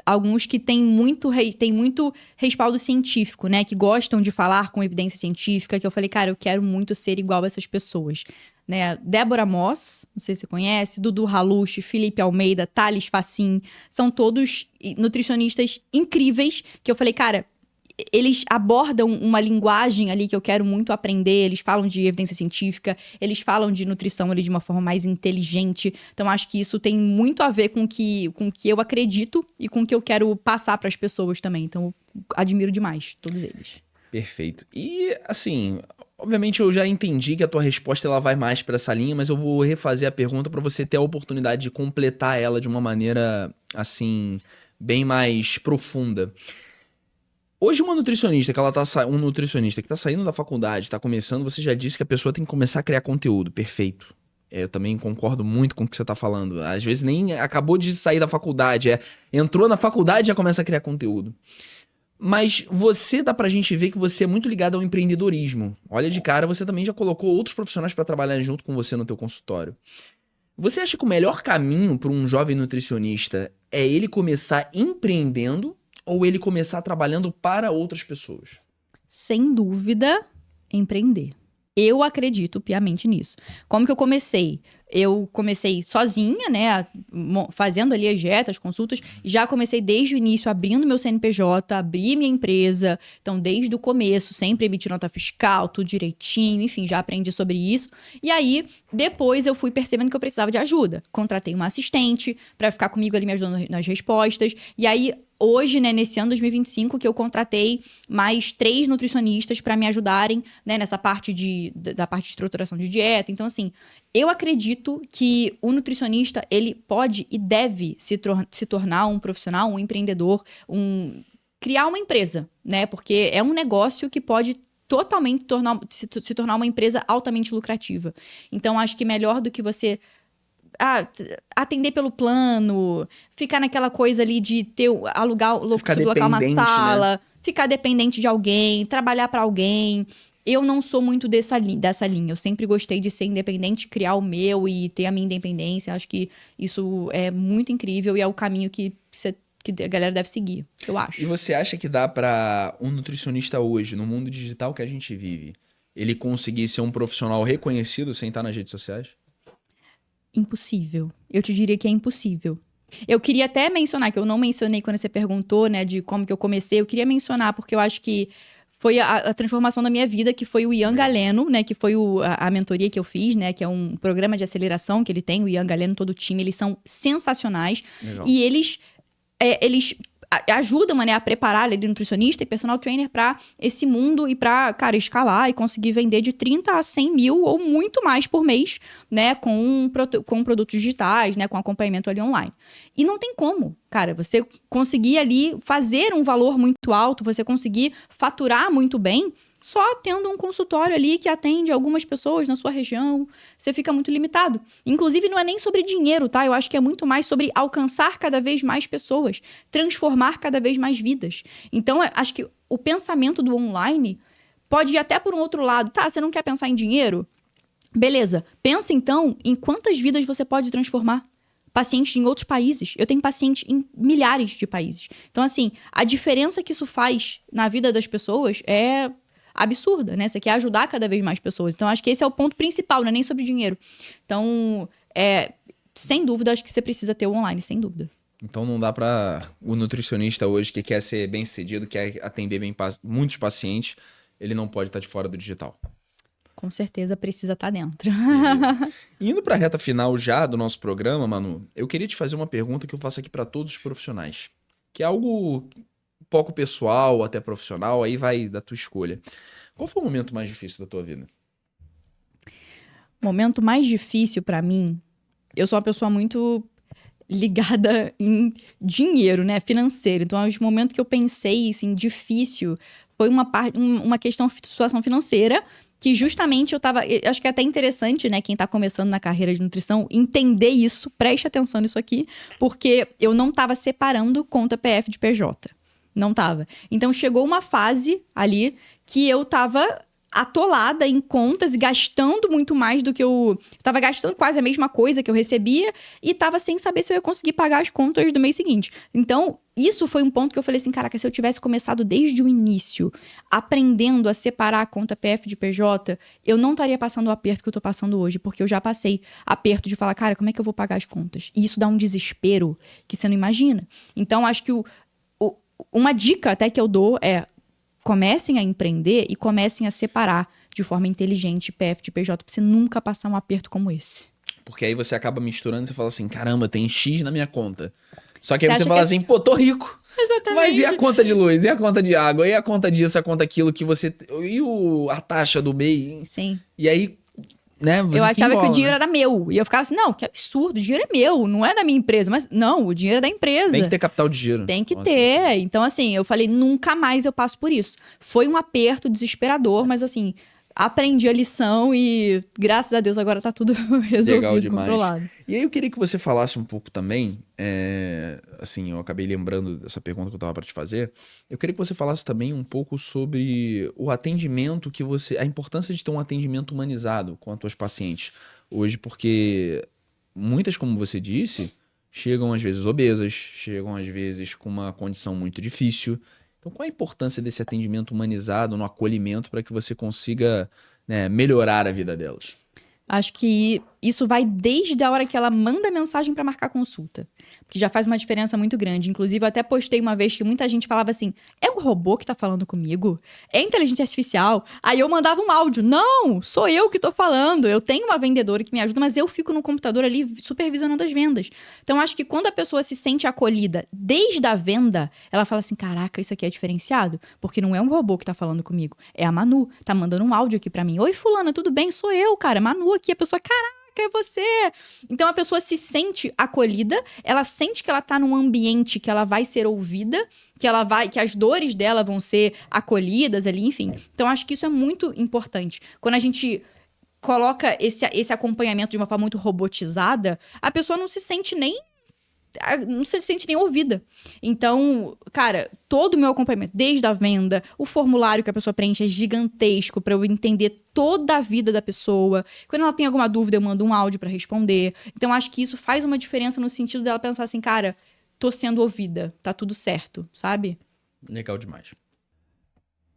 alguns que têm muito respaldo científico, né? Que gostam de falar com evidência científica, que eu falei, cara, eu quero muito ser igual a essas pessoas. Né? Débora Moss, não sei se você conhece, Dudu Halushi, Felipe Almeida, Thales Facin, são todos nutricionistas incríveis, que eu falei, cara, eles abordam uma linguagem ali que eu quero muito aprender, eles falam de evidência científica, eles falam de nutrição ali de uma forma mais inteligente, então acho que isso tem muito a ver com o que eu acredito e com o que eu quero passar para as pessoas também, então eu admiro demais todos eles. Perfeito. E, assim, obviamente eu já entendi que a tua resposta ela vai mais para essa linha, mas eu vou refazer a pergunta para você ter a oportunidade de completar ela de uma maneira, assim, bem mais profunda. Hoje uma nutricionista um nutricionista que tá saindo da faculdade, tá começando, você já disse que a pessoa tem que começar a criar conteúdo. Perfeito. Eu também concordo muito com o que você tá falando. Às vezes nem acabou de sair da faculdade, entrou na faculdade e já começa a criar conteúdo. Mas dá pra gente ver que você é muito ligado ao empreendedorismo. Olha de cara, você também já colocou outros profissionais para trabalhar junto com você no teu consultório. Você acha que o melhor caminho para um jovem nutricionista é ele começar empreendendo ou ele começar trabalhando para outras pessoas? Sem dúvida, empreender. Eu acredito piamente nisso. Como que eu comecei? Eu comecei sozinha, né, fazendo ali as dietas, consultas, e já comecei desde o início abrindo meu CNPJ, abri minha empresa, então desde o começo, sempre emiti nota fiscal, tudo direitinho, enfim, já aprendi sobre isso. E aí, depois eu fui percebendo que eu precisava de ajuda. Contratei uma assistente para ficar comigo ali me ajudando nas respostas, e aí hoje, né, nesse ano 2025, que eu contratei mais 3 nutricionistas para me ajudarem, né, nessa parte da parte de estruturação de dieta. Então, assim, eu acredito que o nutricionista, ele pode e deve se tornar um profissional, um empreendedor, criar uma empresa, né? Porque é um negócio que pode totalmente se tornar uma empresa altamente lucrativa. Então, acho que melhor do que você atender pelo plano, ficar naquela coisa ali de sublocar uma sala, né? Ficar dependente de alguém, trabalhar para alguém. Eu não sou muito dessa linha. Eu sempre gostei de ser independente, criar o meu e ter a minha independência. Acho que isso é muito incrível e é o caminho que a galera deve seguir, eu acho. E você acha que dá para um nutricionista hoje, no mundo digital que a gente vive, ele conseguir ser um profissional reconhecido sem estar nas redes sociais? Impossível. Eu te diria que é impossível. Eu queria até mencionar, que eu não mencionei quando você perguntou, né, de como que eu comecei. Eu queria mencionar, porque eu acho que foi a transformação da minha vida, que foi o Ian Galeno, né, que foi a mentoria que eu fiz, né, que é um programa de aceleração que ele tem, o Ian Galeno, todo o time, eles são sensacionais. Legal. E eles ajudam, né, a preparar ali nutricionista e personal trainer para esse mundo e para, cara, escalar e conseguir vender de 30 a 100 mil ou muito mais por mês, né, com produtos digitais, né, com acompanhamento ali online. E não tem como, cara, você conseguir ali fazer um valor muito alto, você conseguir faturar muito bem só tendo um consultório ali que atende algumas pessoas na sua região, você fica muito limitado. Inclusive, não é nem sobre dinheiro, tá? Eu acho que é muito mais sobre alcançar cada vez mais pessoas, transformar cada vez mais vidas. Então, acho que o pensamento do online pode ir até por um outro lado. Tá, você não quer pensar em dinheiro? Beleza. Pensa, então, em quantas vidas você pode transformar. Pacientes em outros países. Eu tenho pacientes em milhares de países. Então, assim, a diferença que isso faz na vida das pessoas é absurda, né? Você quer ajudar cada vez mais pessoas. Então, acho que esse é o ponto principal, não é nem sobre dinheiro. Então, sem dúvida, acho que você precisa ter o online, sem dúvida. Então não dá para o nutricionista hoje que quer ser bem-sucedido, quer atender bem muitos pacientes, ele não pode estar de fora do digital. Com certeza precisa estar dentro. Indo para a reta final já do nosso programa, Manu, eu queria te fazer uma pergunta que eu faço aqui para todos os profissionais, que é algo um pouco pessoal, até profissional, aí vai da tua escolha. Qual foi o momento mais difícil da tua vida? O momento mais difícil para mim, eu sou uma pessoa muito ligada em dinheiro, né, financeiro. Então, os momentos que eu pensei, assim, difícil, foi uma situação financeira, que justamente eu acho que é até interessante, né, quem tá começando na carreira de nutrição, entender isso, preste atenção nisso aqui, porque eu não tava separando conta PF de PJ. Não tava. Então, chegou uma fase ali que eu tava atolada em contas e gastando muito mais do que eu... Tava gastando quase a mesma coisa que eu recebia e tava sem saber se eu ia conseguir pagar as contas do mês seguinte. Então, isso foi um ponto que eu falei assim, caraca, se eu tivesse começado desde o início, aprendendo a separar a conta PF de PJ, eu não estaria passando o aperto que eu tô passando hoje, porque eu já passei aperto de falar, cara, como é que eu vou pagar as contas? E isso dá um desespero que você não imagina. Então, acho que uma dica até que eu dou é comecem a empreender e comecem a separar de forma inteligente PF de PJ, pra você nunca passar um aperto como esse. Porque aí você acaba misturando e você fala assim, caramba, tem X na minha conta. Só que aí você fala que assim, pô, tô rico. Exatamente. Mas e a conta de luz? E a conta de água? E a conta disso, a conta aquilo que você... E a taxa do MEI? Sim. E aí, né, você eu achava que o dinheiro né? era meu. E eu ficava assim, não, que absurdo, o dinheiro é meu, não é da minha empresa. Mas não, o dinheiro é da empresa. Tem que ter capital de giro. Tem que ter. Então, assim, eu falei, nunca mais eu passo por isso. Foi um aperto desesperador, mas assim, aprendi a lição e, graças a Deus, agora tá tudo resolvido, legal demais. Controlado. E aí eu queria que você falasse um pouco também, assim, eu acabei lembrando dessa pergunta que eu tava para te fazer, eu queria que você falasse também um pouco sobre o atendimento a importância de ter um atendimento humanizado com as tuas pacientes hoje, porque muitas, como você disse, chegam às vezes obesas, chegam às vezes com uma condição muito difícil. Então, qual a importância desse atendimento humanizado no acolhimento para que você consiga, né, melhorar a vida delas? Acho que isso vai desde a hora que ela manda mensagem para marcar consulta. Porque já faz uma diferença muito grande. Inclusive, eu até postei uma vez que muita gente falava assim, é um robô que tá falando comigo? É inteligência artificial? Aí eu mandava um áudio. Não, sou eu que tô falando. Eu tenho uma vendedora que me ajuda, mas eu fico no computador ali supervisionando as vendas. Então, acho que quando a pessoa se sente acolhida desde a venda, ela fala assim, caraca, isso aqui é diferenciado? Porque não é um robô que tá falando comigo. É a Manu. Tá mandando um áudio aqui pra mim. Oi, fulana, tudo bem? Sou eu, cara. Manu aqui. A pessoa, caraca, é você. Então a pessoa se sente acolhida, ela sente que ela tá num ambiente que ela vai ser ouvida, que as dores dela vão ser acolhidas ali, enfim. Então acho que isso é muito importante. Quando a gente coloca esse acompanhamento de uma forma muito robotizada, a pessoa não se sente nem ouvida. Então, cara, todo o meu acompanhamento, desde a venda, o formulário que a pessoa preenche é gigantesco para eu entender toda a vida da pessoa. Quando ela tem alguma dúvida, eu mando um áudio para responder. Então, acho que isso faz uma diferença no sentido dela pensar assim, cara, tô sendo ouvida, tá tudo certo, sabe? Legal demais.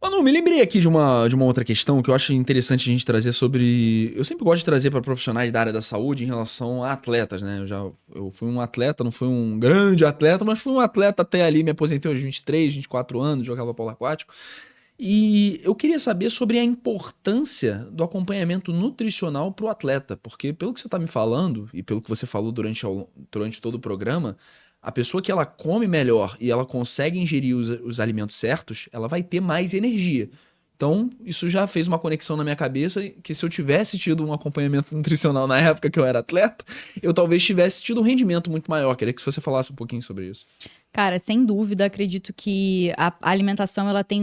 Manu, me lembrei aqui de uma outra questão que eu acho interessante a gente trazer sobre... Eu sempre gosto de trazer para profissionais da área da saúde em relação a atletas, né? Eu fui um atleta, não fui um grande atleta, mas fui um atleta até ali, me aposentei aos 23, 24 anos, jogava polo aquático. E eu queria saber sobre a importância do acompanhamento nutricional para o atleta, porque pelo que você está me falando e pelo que você falou durante todo o programa, a pessoa que ela come melhor e ela consegue ingerir os alimentos certos, ela vai ter mais energia. Então, isso já fez uma conexão na minha cabeça que se eu tivesse tido um acompanhamento nutricional na época que eu era atleta, eu talvez tivesse tido um rendimento muito maior. Queria que você falasse um pouquinho sobre isso. Cara, sem dúvida, acredito que a alimentação ela tem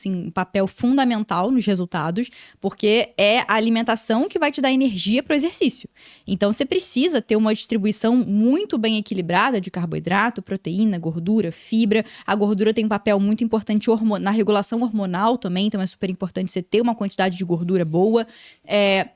um papel fundamental nos resultados, porque é a alimentação que vai te dar energia para o exercício. Então, você precisa ter uma distribuição muito bem equilibrada de carboidrato, proteína, gordura, fibra. A gordura tem um papel muito importante na regulação hormonal também, então é super importante você ter uma quantidade de gordura boa.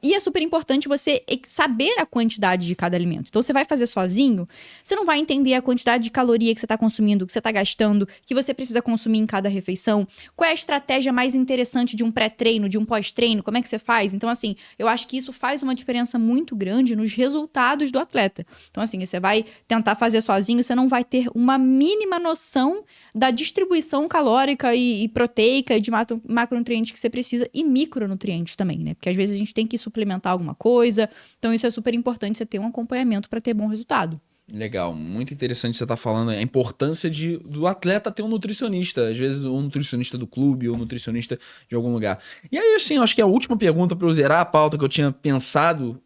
E é super importante você saber a quantidade de cada alimento. Então, você vai fazer sozinho, você não vai entender a quantidade de caloria que você está consumindo, que você está gastando, que você precisa consumir em cada refeição. Qual é a estratégia mais interessante de um pré-treino, de um pós-treino? Como é que você faz? Então, assim, eu acho que isso faz uma diferença muito grande nos resultados do atleta. Então, assim, você vai tentar fazer sozinho, você não vai ter uma mínima noção da distribuição calórica e proteica de macronutrientes que você precisa e micronutrientes também, né? Porque às vezes a gente tem que suplementar alguma coisa. Então, isso é super importante, você ter um acompanhamento para ter bom resultado. Legal, muito interessante você estar falando a importância do atleta ter um nutricionista, às vezes um nutricionista do clube ou um nutricionista de algum lugar. E aí, assim, eu acho que a última pergunta para eu zerar a pauta que eu tinha pensado,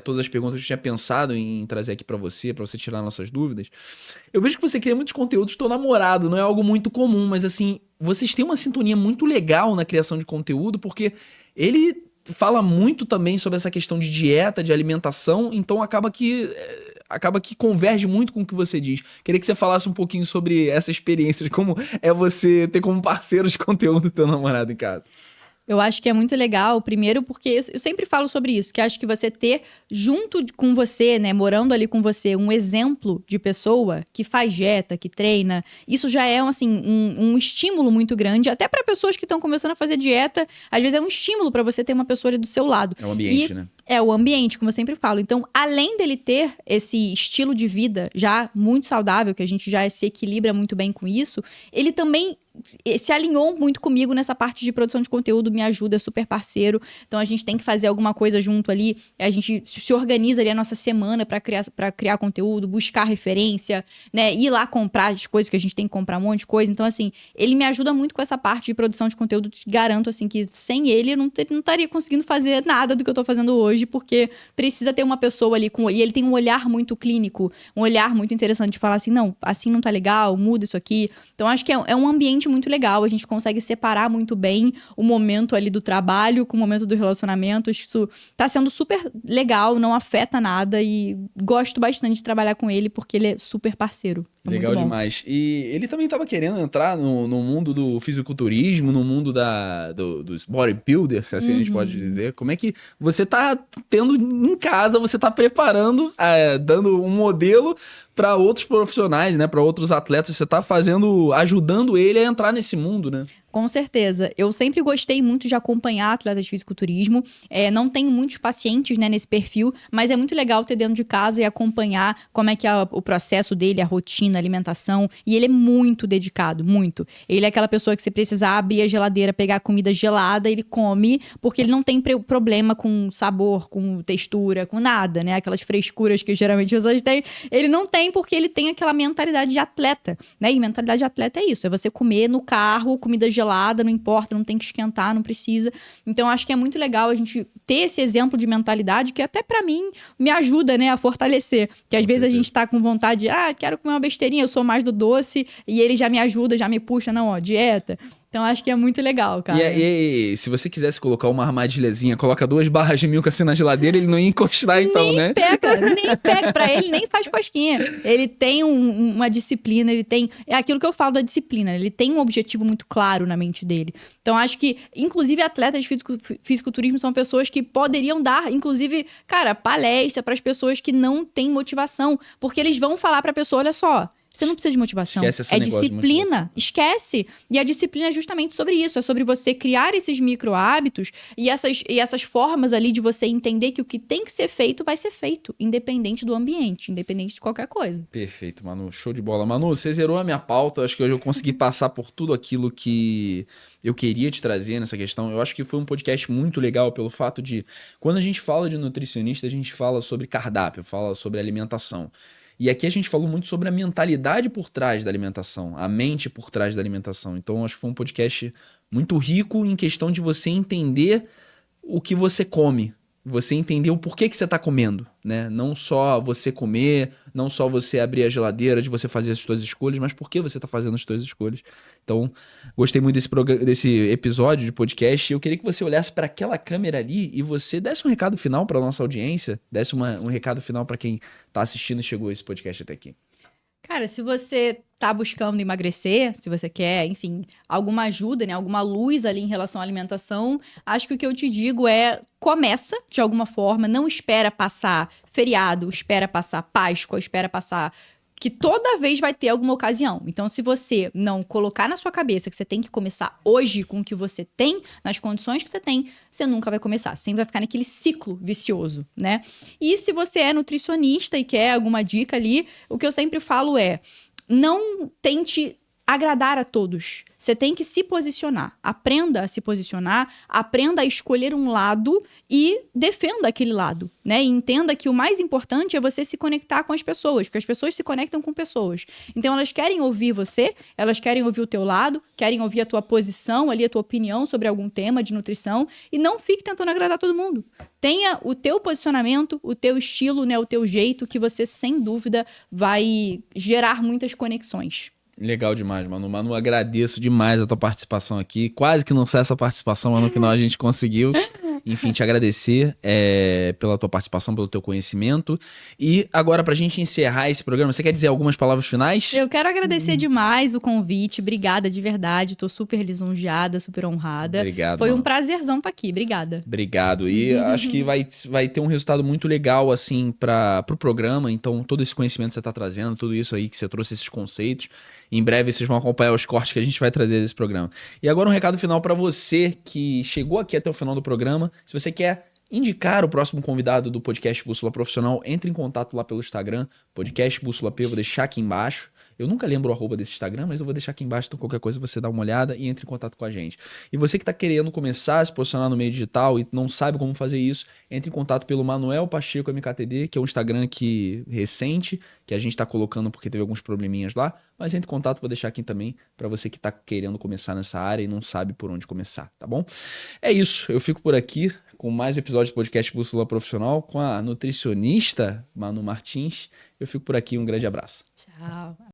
todas as perguntas que eu tinha pensado em trazer aqui para você tirar nossas dúvidas. Eu vejo que você cria muitos conteúdos do teu namorado, não é algo muito comum, mas assim, vocês têm uma sintonia muito legal na criação de conteúdo, porque ele fala muito também sobre essa questão de dieta, de alimentação, então acaba que converge muito com o que você diz. Queria que você falasse um pouquinho sobre essa experiência, de como é você ter como parceiro de conteúdo teu namorado em casa. Eu acho que é muito legal, primeiro porque eu sempre falo sobre isso, que acho que você ter junto com você, né, morando ali com você, um exemplo de pessoa que faz dieta, que treina, isso já é, assim, um estímulo muito grande, até para pessoas que estão começando a fazer dieta, às vezes é um estímulo para você ter uma pessoa ali do seu lado. É o ambiente, né? É o ambiente, como eu sempre falo. Então, além dele ter esse estilo de vida já muito saudável, que a gente já se equilibra muito bem com isso, ele também se alinhou muito comigo nessa parte de produção de conteúdo, me ajuda, é super parceiro. Então, a gente tem que fazer alguma coisa junto ali. A gente se organiza ali a nossa semana para criar conteúdo, buscar referência, né? Ir lá comprar as coisas que a gente tem que comprar, um monte de coisa. Então, assim, ele me ajuda muito com essa parte de produção de conteúdo. Te garanto, assim, que sem ele eu não estaria conseguindo fazer nada do que eu tô fazendo hoje, porque precisa ter uma pessoa ali e ele tem um olhar muito clínico, um olhar muito interessante de falar assim, não, assim não tá legal, muda isso aqui. Então, acho que é um ambiente muito legal, a gente consegue separar muito bem o momento ali do trabalho com o momento do relacionamento. Isso tá sendo super legal, não afeta nada e gosto bastante de trabalhar com ele porque ele é super parceiro. É legal demais. E ele também tava querendo entrar no mundo do fisiculturismo, no mundo dos bodybuilders, se assim a gente pode dizer. Como é que você tá tendo em casa, você tá preparando, dando um modelo para outros profissionais, né, para outros atletas, você tá ajudando ele a entrar nesse mundo, né? Com certeza. Eu sempre gostei muito de acompanhar atletas de fisiculturismo. Não tenho muitos pacientes, né, nesse perfil, mas é muito legal ter dentro de casa e acompanhar como é que é o processo dele, a rotina, a alimentação. E ele é muito dedicado, muito. Ele é aquela pessoa que você precisa abrir a geladeira, pegar comida gelada, ele come, porque ele não tem problema com sabor, com textura, com nada, né? Aquelas frescuras que geralmente as pessoas têm. Ele não tem porque ele tem aquela mentalidade de atleta, né? E mentalidade de atleta é isso, é você comer no carro, comida gelada, não importa, não tem que esquentar, não precisa. Então, acho que é muito legal a gente ter esse exemplo de mentalidade que até pra mim me ajuda, né, a fortalecer. Que às vezes a gente tá com vontade de, quero comer uma besteirinha, eu sou mais do doce, e ele já me ajuda, já me puxa, não, ó, dieta. Então, acho que é muito legal, cara. E se você quisesse colocar uma armadilhazinha, coloca 2 barras de milk assim na geladeira, ele não ia encostar então, nem né? Nem pega. Pra ele, nem faz cosquinha. Ele tem uma disciplina, ele tem... É aquilo que eu falo da disciplina. Ele tem um objetivo muito claro na mente dele. Então, acho que, inclusive, atletas de fisiculturismo são pessoas que poderiam dar, inclusive, cara, palestra para as pessoas que não têm motivação. Porque eles vão falar pra pessoa, olha só... Você não precisa de motivação. Esquece esse disciplina. Esquece. E a disciplina é justamente sobre isso. É sobre você criar esses micro hábitos e essas formas ali de você entender que o que tem que ser feito vai ser feito, independente do ambiente, independente de qualquer coisa. Perfeito, Manu. Show de bola. Manu, você zerou a minha pauta. Acho que hoje eu consegui passar por tudo aquilo que eu queria te trazer nessa questão. Eu acho que foi um podcast muito legal pelo fato de, quando a gente fala de nutricionista, a gente fala sobre cardápio, fala sobre alimentação. E aqui a gente falou muito sobre a mentalidade por trás da alimentação, a mente por trás da alimentação. Então, acho que foi um podcast muito rico em questão de você entender o que você come, você entender o porquê que você tá comendo, né? Não só você comer, não só você abrir a geladeira, de você fazer as suas escolhas, mas por que você tá fazendo as suas escolhas. Então, gostei muito desse episódio de podcast e eu queria que você olhasse para aquela câmera ali e você desse um recado final para nossa audiência, desse um recado final para quem tá assistindo e chegou esse podcast até aqui. Cara, se você tá buscando emagrecer, se você quer, enfim, alguma ajuda, né, alguma luz ali em relação à alimentação, acho que o que eu te digo é começa de alguma forma, não espera passar feriado, espera passar Páscoa, espera passar que toda vez vai ter alguma ocasião. Então, se você não colocar na sua cabeça que você tem que começar hoje com o que você tem, nas condições que você tem, você nunca vai começar. Sempre vai ficar naquele ciclo vicioso, né? E se você é nutricionista e quer alguma dica ali, o que eu sempre falo é, não tente agradar a todos. Você tem que se posicionar. Aprenda a se posicionar, aprenda a escolher um lado e defenda aquele lado, né? E entenda que o mais importante é você se conectar com as pessoas, porque as pessoas se conectam com pessoas. Então, elas querem ouvir você, elas querem ouvir o teu lado, querem ouvir a tua posição ali, a tua opinião sobre algum tema de nutrição e não fique tentando agradar todo mundo. Tenha o teu posicionamento, o teu estilo, né? O teu jeito, que você, sem dúvida, vai gerar muitas conexões. Legal demais, Manu. Manu, agradeço demais a tua participação aqui. Quase que não sai essa participação, mas no final a gente conseguiu. Enfim, te agradecer pela tua participação, pelo teu conhecimento. E agora, pra gente encerrar esse programa, você quer dizer algumas palavras finais? Eu quero agradecer demais o convite. Obrigada de verdade. Tô super lisonjeada, super honrada. Obrigado. Foi Manu. um prazerzão estar aqui. Obrigada. Obrigado. E acho que vai ter um resultado muito legal, assim, pro programa. Então, todo esse conhecimento que você tá trazendo, tudo isso aí que você trouxe, esses conceitos, em breve vocês vão acompanhar os cortes que a gente vai trazer desse programa. E agora um recado final para você que chegou aqui até o final do programa. Se você quer indicar o próximo convidado do podcast Bússola Profissional, entre em contato lá pelo Instagram, podcast Bússola P, eu vou deixar aqui embaixo. Eu nunca lembro o arroba desse Instagram, mas eu vou deixar aqui embaixo, então qualquer coisa você dá uma olhada e entre em contato com a gente. E você que está querendo começar a se posicionar no meio digital e não sabe como fazer isso, entre em contato pelo Manuel Pacheco MKTD, que é um Instagram recente, que a gente está colocando porque teve alguns probleminhas lá, mas entre em contato, vou deixar aqui também para você que está querendo começar nessa área e não sabe por onde começar, tá bom? É isso, eu fico por aqui com mais um episódio do podcast Bússola Profissional com a nutricionista Manu Martins. Eu fico por aqui, um grande abraço. Tchau.